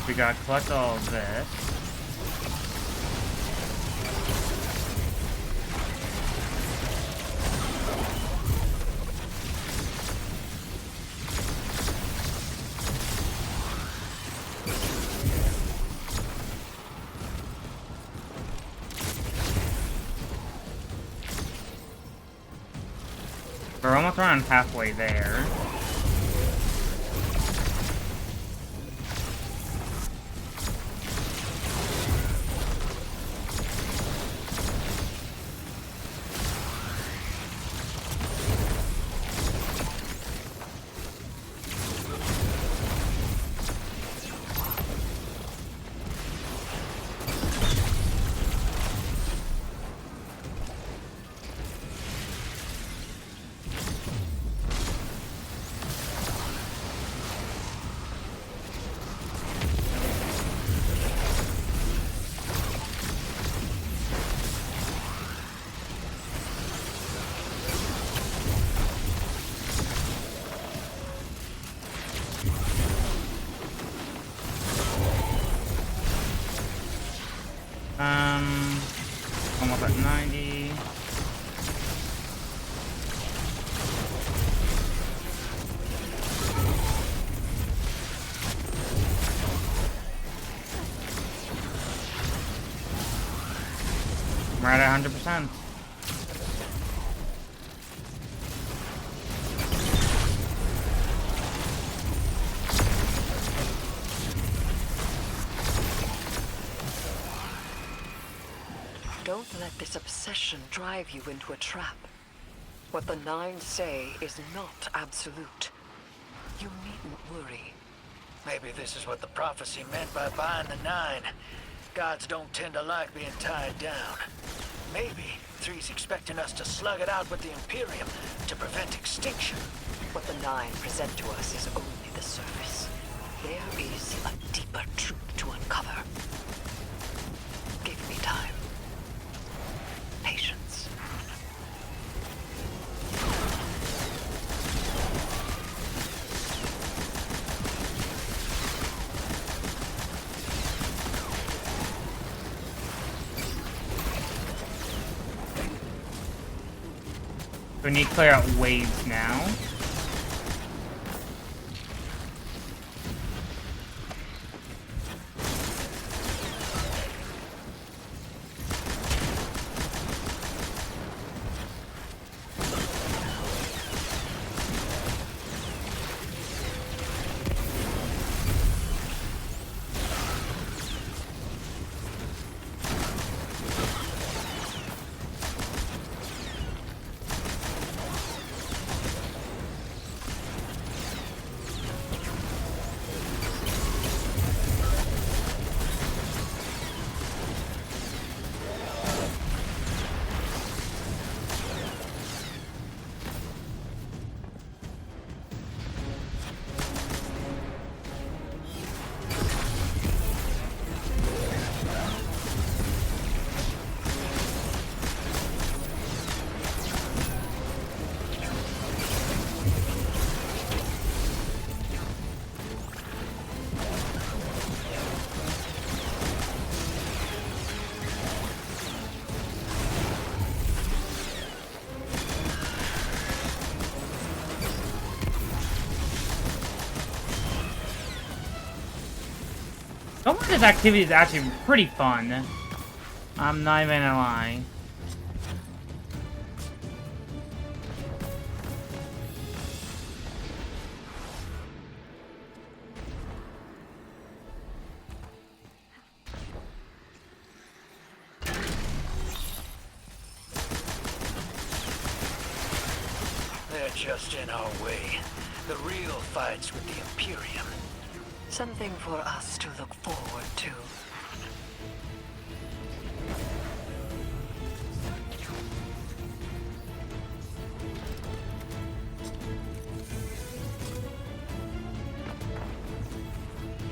We gotta collect all of this. We're almost around halfway there. Almost at 90. 100%. Don't let this obsession drive you into a trap. What the Nine say is not absolute. You needn't worry. Maybe this is what the prophecy meant by buying the Nine. Gods don't tend to like being tied down. Maybe Three's expecting us to slug it out with the Imperium to prevent extinction. What the Nine present to us is only the surface. There is a deeper truth to uncover. Give me time. Patience. We need to clear out waves now. Some of this activity is actually pretty fun. I'm not even gonna lie. They're just in our way. The real fight's with the Imperium. Something for us to look forward to.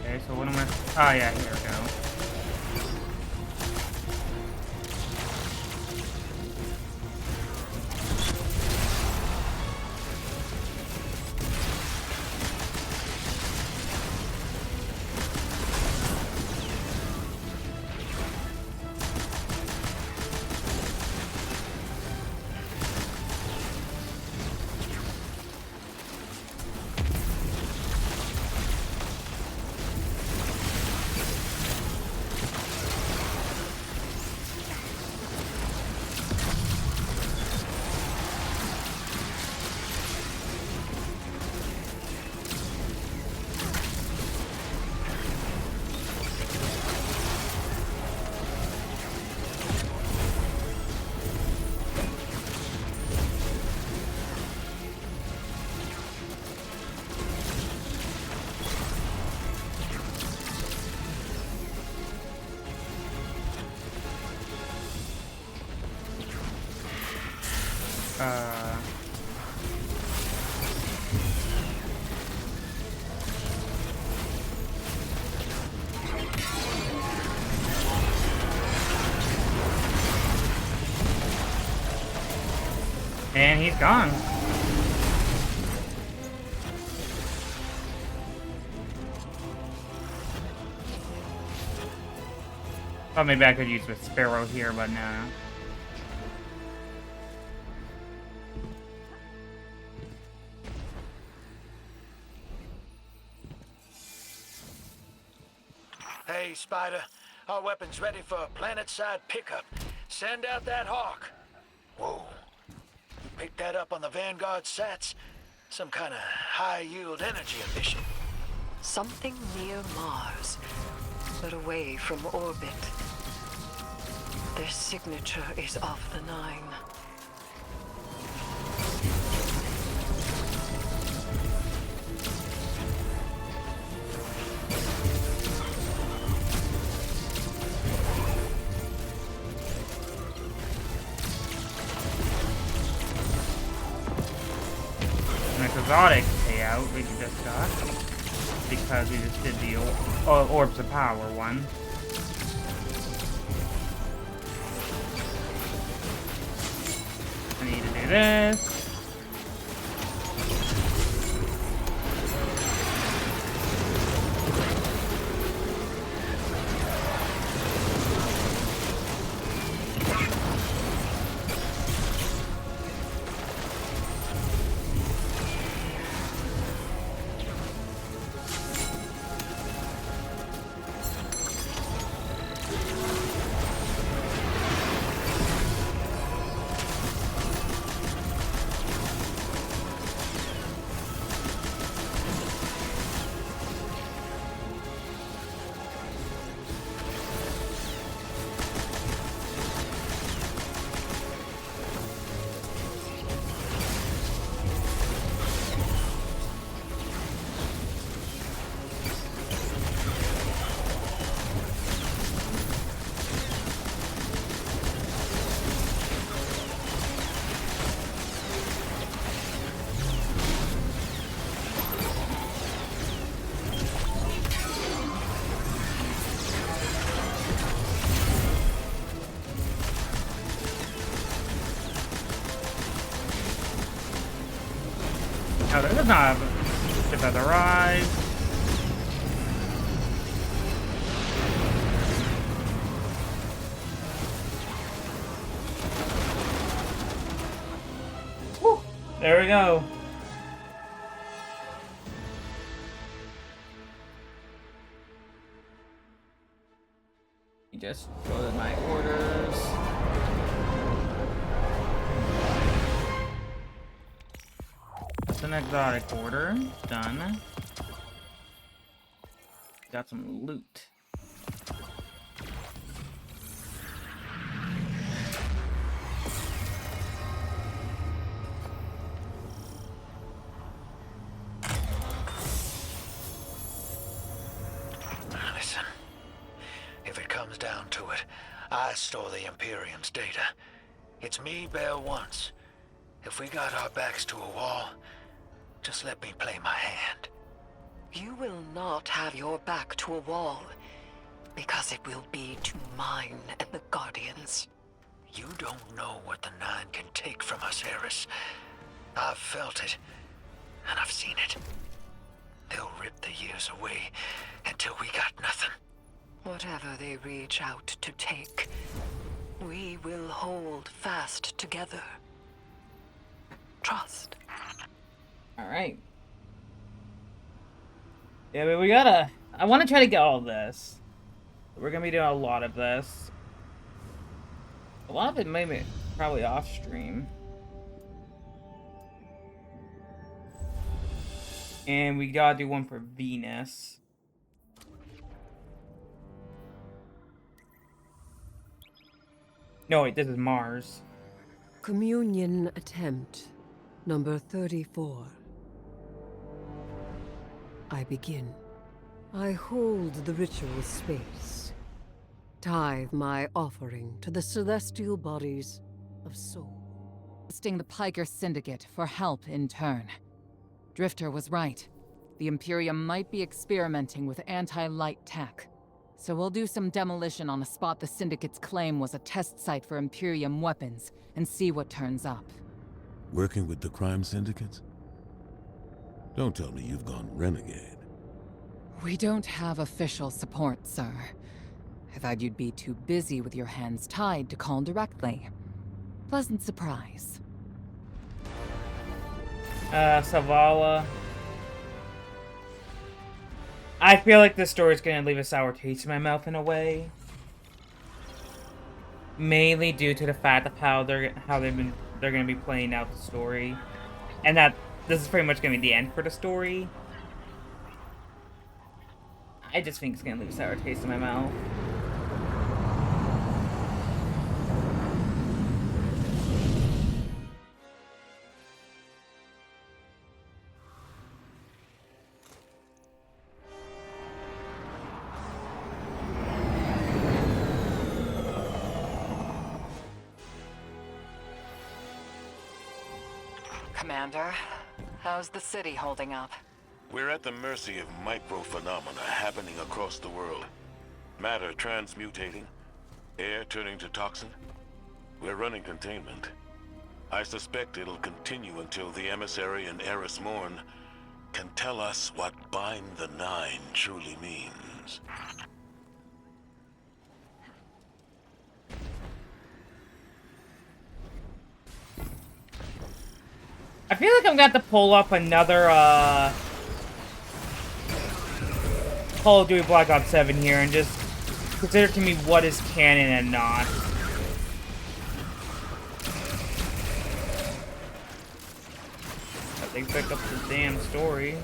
Okay, so what am I... Oh yeah, here we go. And he's gone. Thought maybe I could use with Sparrow here, but no. Hey, Spider. Our weapon's ready for a planet-side pickup. Send out that hawk. Whoa. You picked that up on the Vanguard sats? Some kind of high-yield energy emission. Something near Mars, but away from orbit. Their signature is of the Nine. An exotic payout we just got because we just did the Orbs of Power one. I need to do this. Oh, that does not have a ship has arrived. Whew, there we go. You just go to my orders. That's an exotic order. Done. Got some loot. Listen, if it comes down to it, I store the Imperium's data. It's me Bale wants. If we got our backs to a wall, just let me play my hand. You will not have your back to a wall, because it will be to mine and the Guardians. You don't know what the Nine can take from us, Harris. I've felt it, and I've seen it. They'll rip the years away until we got nothing. Whatever they reach out to take, we will hold fast together. Trust. Alright. Yeah, but we gotta... I want to try to get all this. We're gonna be doing a lot of this. A lot of it maybe probably off stream. And we gotta do one for Venus. No, wait, this is Mars. Communion attempt number 34. I begin. I hold the ritual space. Tithe my offering to the celestial bodies of soul. Sting the Piker Syndicate for help in turn. Drifter was right. The Imperium might be experimenting with anti-light tech. So we'll do some demolition on a spot the Syndicate's claim was a test site for Imperium weapons and see what turns up. Working with the crime syndicates? Don't tell me you've gone renegade. We don't have official support, sir. I thought you'd be too busy with your hands tied to call directly. Pleasant surprise. Savala. I feel like this story's gonna leave a sour taste in my mouth in a way. mainly due to the fact of they're gonna be playing out the story, and that this is pretty much gonna be the end for the story. I just think it's gonna leave a sour taste in my mouth. Commander, how's the city holding up? We're at the mercy of microphenomena happening across the world. Matter transmutating, air turning to toxin. We're running containment. I suspect it'll continue until the emissary and Eris Morn can tell us what Bind the Nine truly means. I feel like I'm gonna have to pull up another Call of Duty Black Ops 7 here and just consider to me what is canon and not. They pick up the damn story.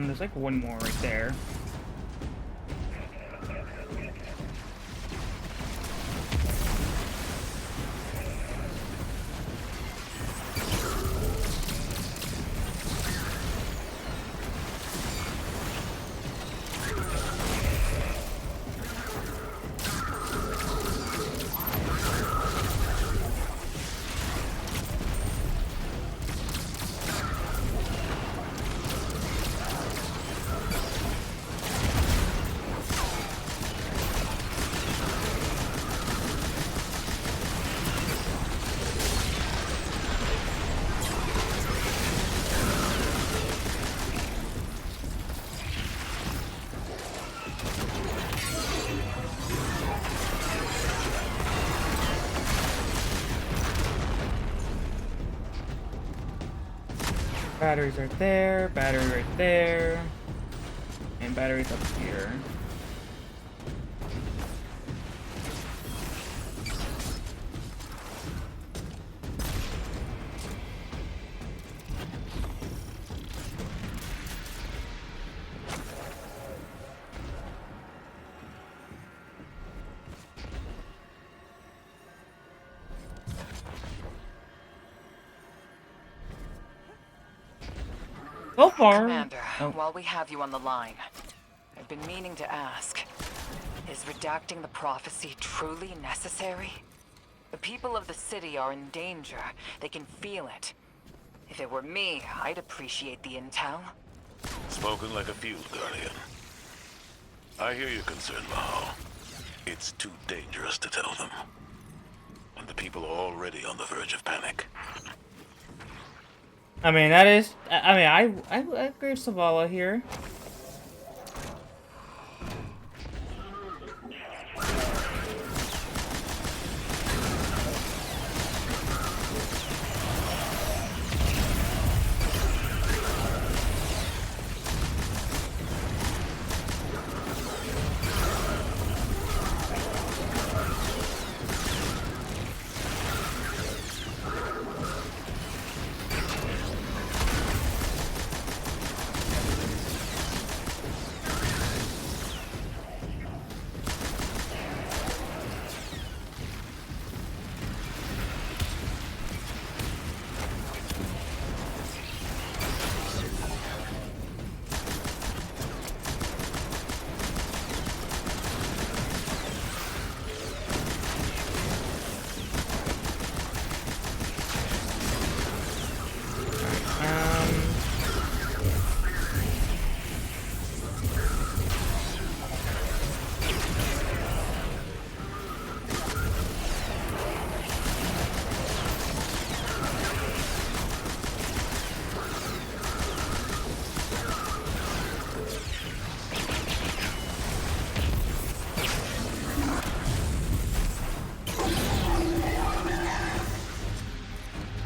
There's like one more right there. Batteries right there, battery right there, and batteries up here. So far. Commander, while we have you on the line, I've been meaning to ask, is redacting the prophecy truly necessary? The people of the city are in danger. They can feel it. If it were me, I'd appreciate the intel. Spoken like a field guardian. I hear your concern, Mahal. It's too dangerous to tell them. And the people are already on the verge of panic. I mean, that is... I mean, I agree with Savala here.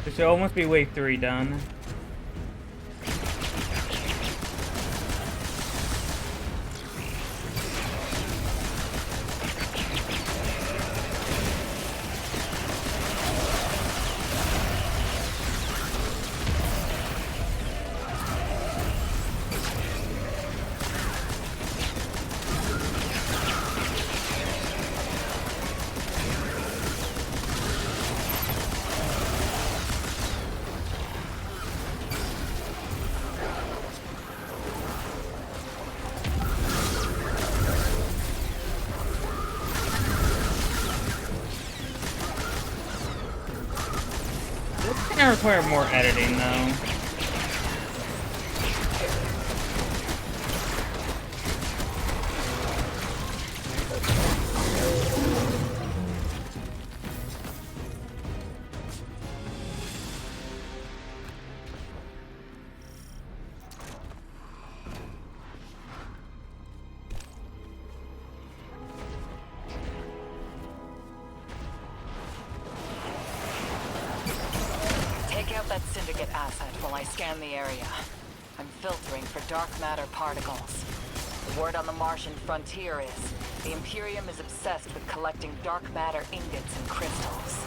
This should almost be wave 3 done. Gonna require more editing though. That Syndicate asset while I scan the area. I'm filtering for dark matter particles. The word on the Martian frontier is the Imperium is obsessed with collecting dark matter ingots and crystals.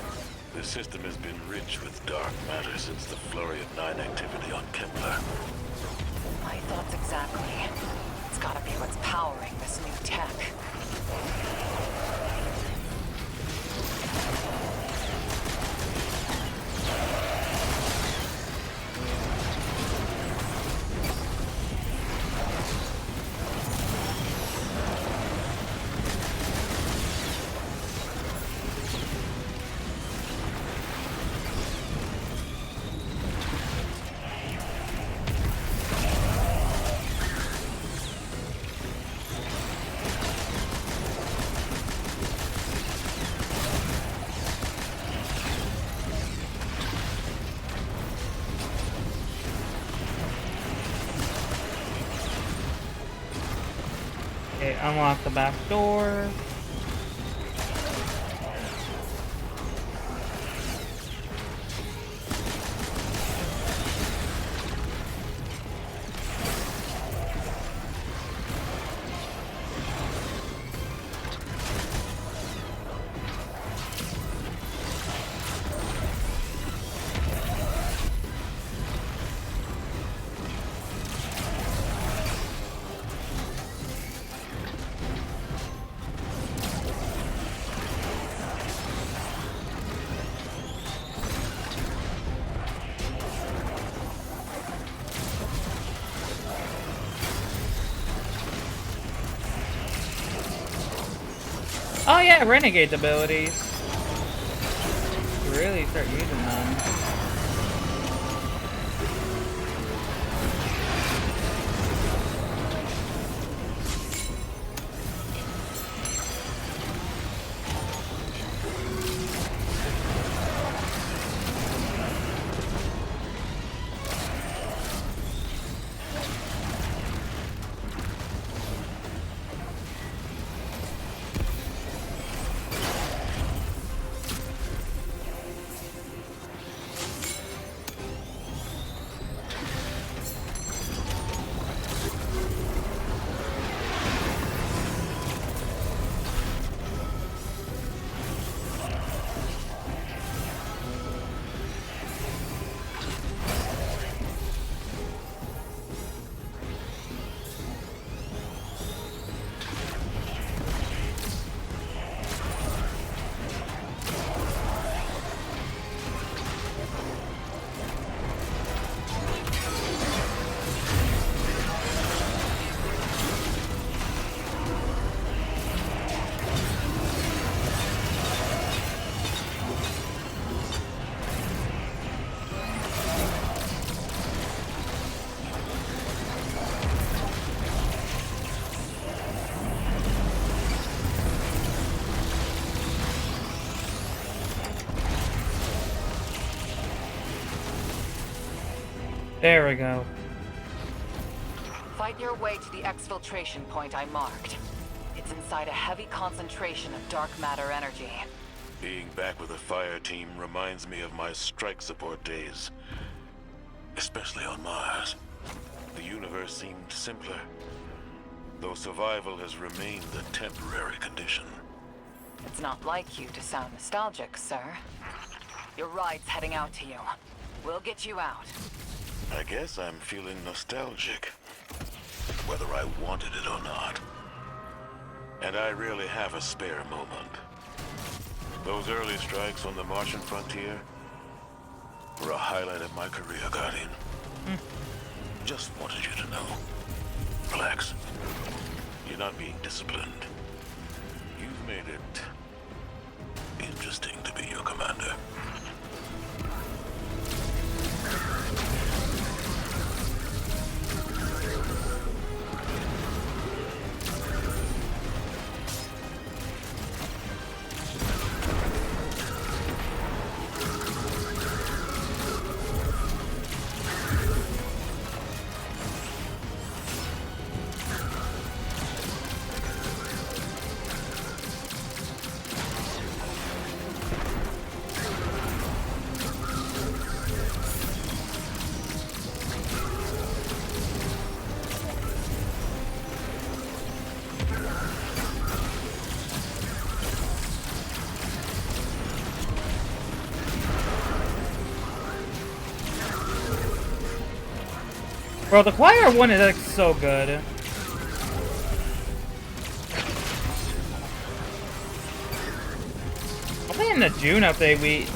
The system has been rich with dark matter since the Flurry of 9 activity on Kepler. My thoughts exactly. It's gotta be what's powering this new tech. Okay, unlock the back door. Oh yeah, Renegades abilities. Really start using them. There we go. Fight your way to the exfiltration point I marked. It's inside a heavy concentration of dark matter energy. Being back with the fire team reminds me of my strike support days. Especially on Mars. The universe seemed simpler, though survival has remained a temporary condition. It's not like you to sound nostalgic, sir. Your ride's heading out to you. We'll get you out. I guess I'm feeling nostalgic, whether I wanted it or not. And I rarely have a spare moment. Those early strikes on the Martian frontier were a highlight of my career, Guardian. Just wanted you to know. Relax. You're not being disciplined. You've made it interesting to be your commander. Bro, the choir one is like so good. I think in the June update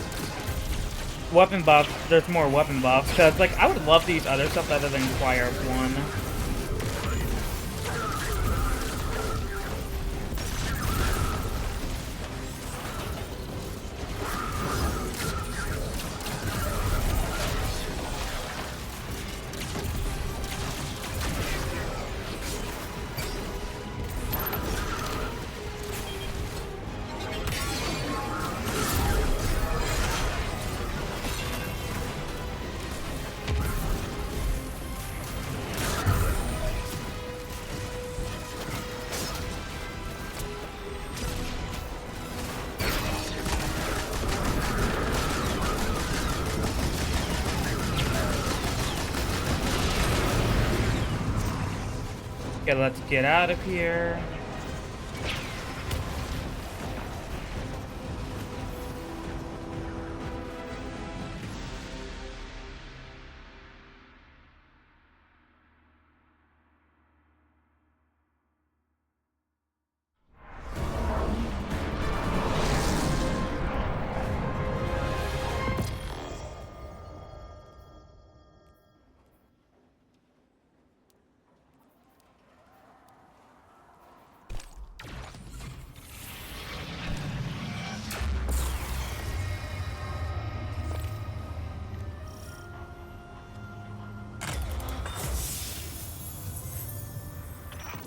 weapon buffs, there's more weapon buffs. Cause like I would love these other stuff other than choir one. Okay, let's get out of here.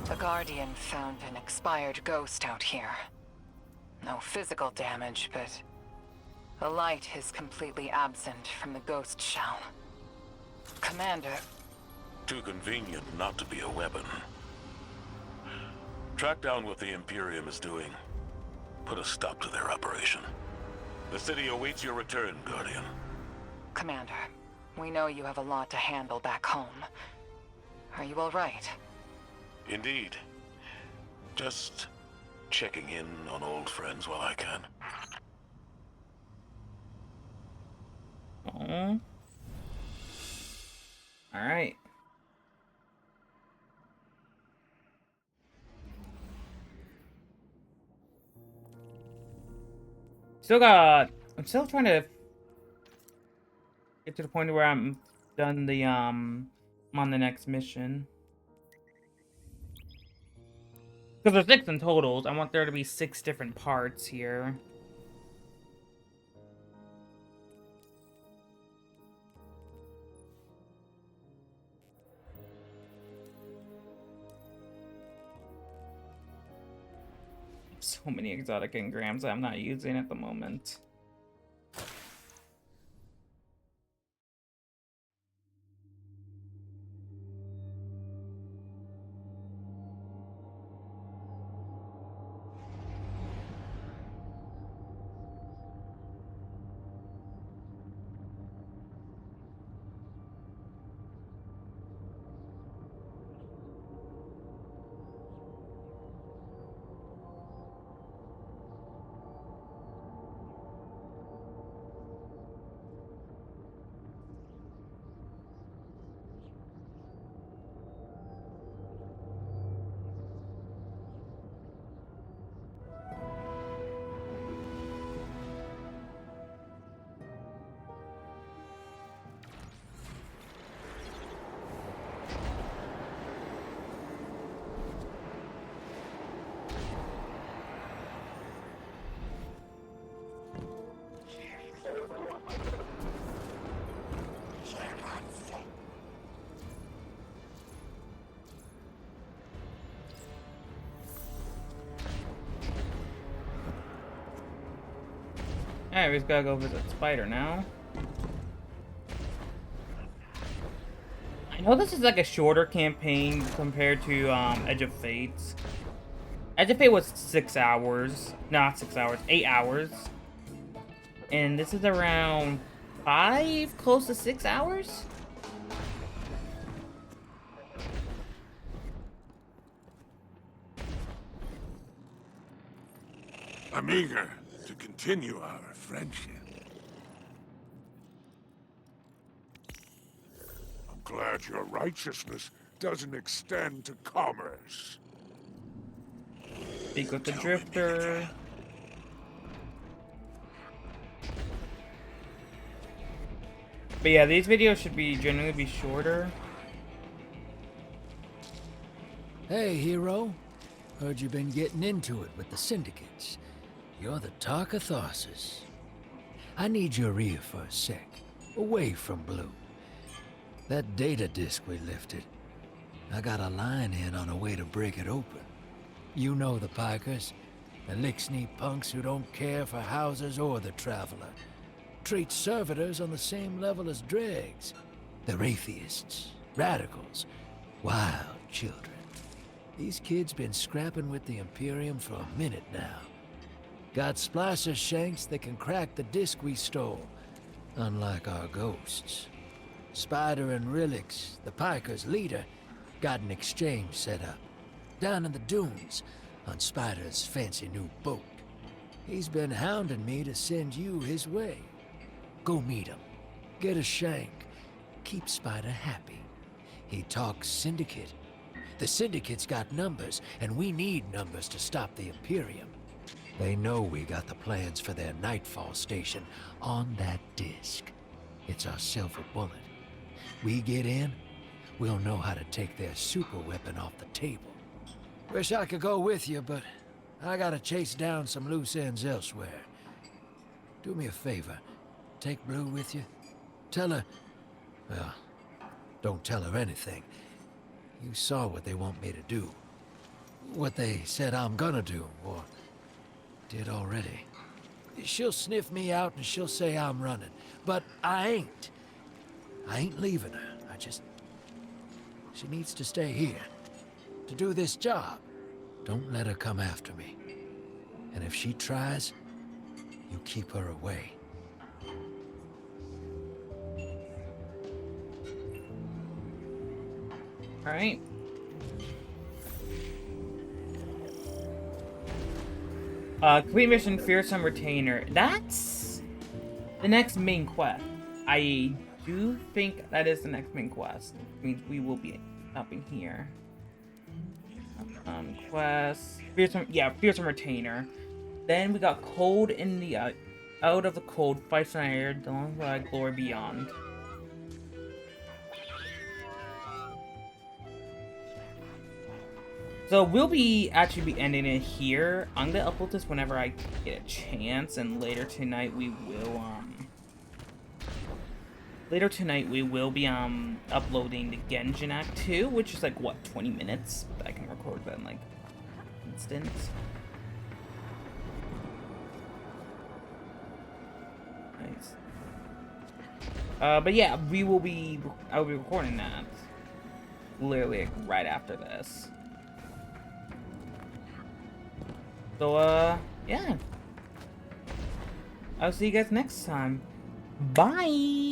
The Guardian found an expired ghost out here. No physical damage, but the light is completely absent from the ghost shell. Commander, Too convenient not to be a weapon. Track down what the Imperium is doing. Put a stop to their operation. The city awaits your return, Guardian. Commander, we know you have a lot to handle back home. Are you all right? Indeed. Just checking in on old friends while I can. Aww. Alright. I'm still trying to get to the point where I'm done the, I'm on the next mission. Because there's 6 in totals. I want there to be 6 different parts here. So many exotic engrams I'm not using at the moment. Alright, we just gotta go visit Spider now. I know this is like a shorter campaign compared to Edge of Fates. Edge of Fate was 6 hours. Not 6 hours, 8 hours. And this is around 5, close to 6 hours? I'm eager to continue our friendship. I'm glad your righteousness doesn't extend to commerce. Speak with the Drifter. But yeah, these videos should be generally be shorter. Hey, hero. Heard you've been getting into it with the syndicates. You're the talk of Tharsis. I need your ear for a sec, away from Blue. That data disk we lifted, I got a line in on a way to break it open. You know the Pikers, the lick-sneak punks who don't care for houses or the traveler. Treat servitors on the same level as dregs. They're atheists, radicals, wild children. These kids been scrapping with the Imperium for a minute now. Got splicer shanks that can crack the disc we stole, unlike our ghosts. Spider and Relix, the Pikers' leader, got an exchange set up, down in the dunes, on Spider's fancy new boat. He's been hounding me to send you his way. Go meet him, get a shank, keep Spider happy. He talks Syndicate. The Syndicate's got numbers, and we need numbers to stop the Imperium. They know we got the plans for their Nightfall station on that disc. It's our silver bullet. We get in, we'll know how to take their super weapon off the table. Wish I could go with you, but I gotta chase down some loose ends elsewhere. Do me a favor, take Blue with you. Tell her, well, don't tell her anything. You saw what they want me to do. What they said I'm gonna do, or did already. She'll sniff me out and she'll say I'm running, but I ain't. I ain't leaving her. She needs to stay here, to do this job. Don't let her come after me. And if she tries, you keep her away. Alright. Complete mission, Fearsome Retainer. That's the next main quest. I do think that is the next main quest. It means we will be stopping here. Quest. Fearsome Retainer. Then we got Cold in the Out of the Cold, Fights in the Air, alongside Glory Beyond. So we'll be actually be ending it here. I'm gonna upload this whenever I get a chance, and later tonight we will be uploading the Genjin Act 2, which is like what, 20 minutes? But I can record that in like instance. Nice. But yeah, I'll be recording that literally like right after this. So, yeah. I'll see you guys next time. Bye!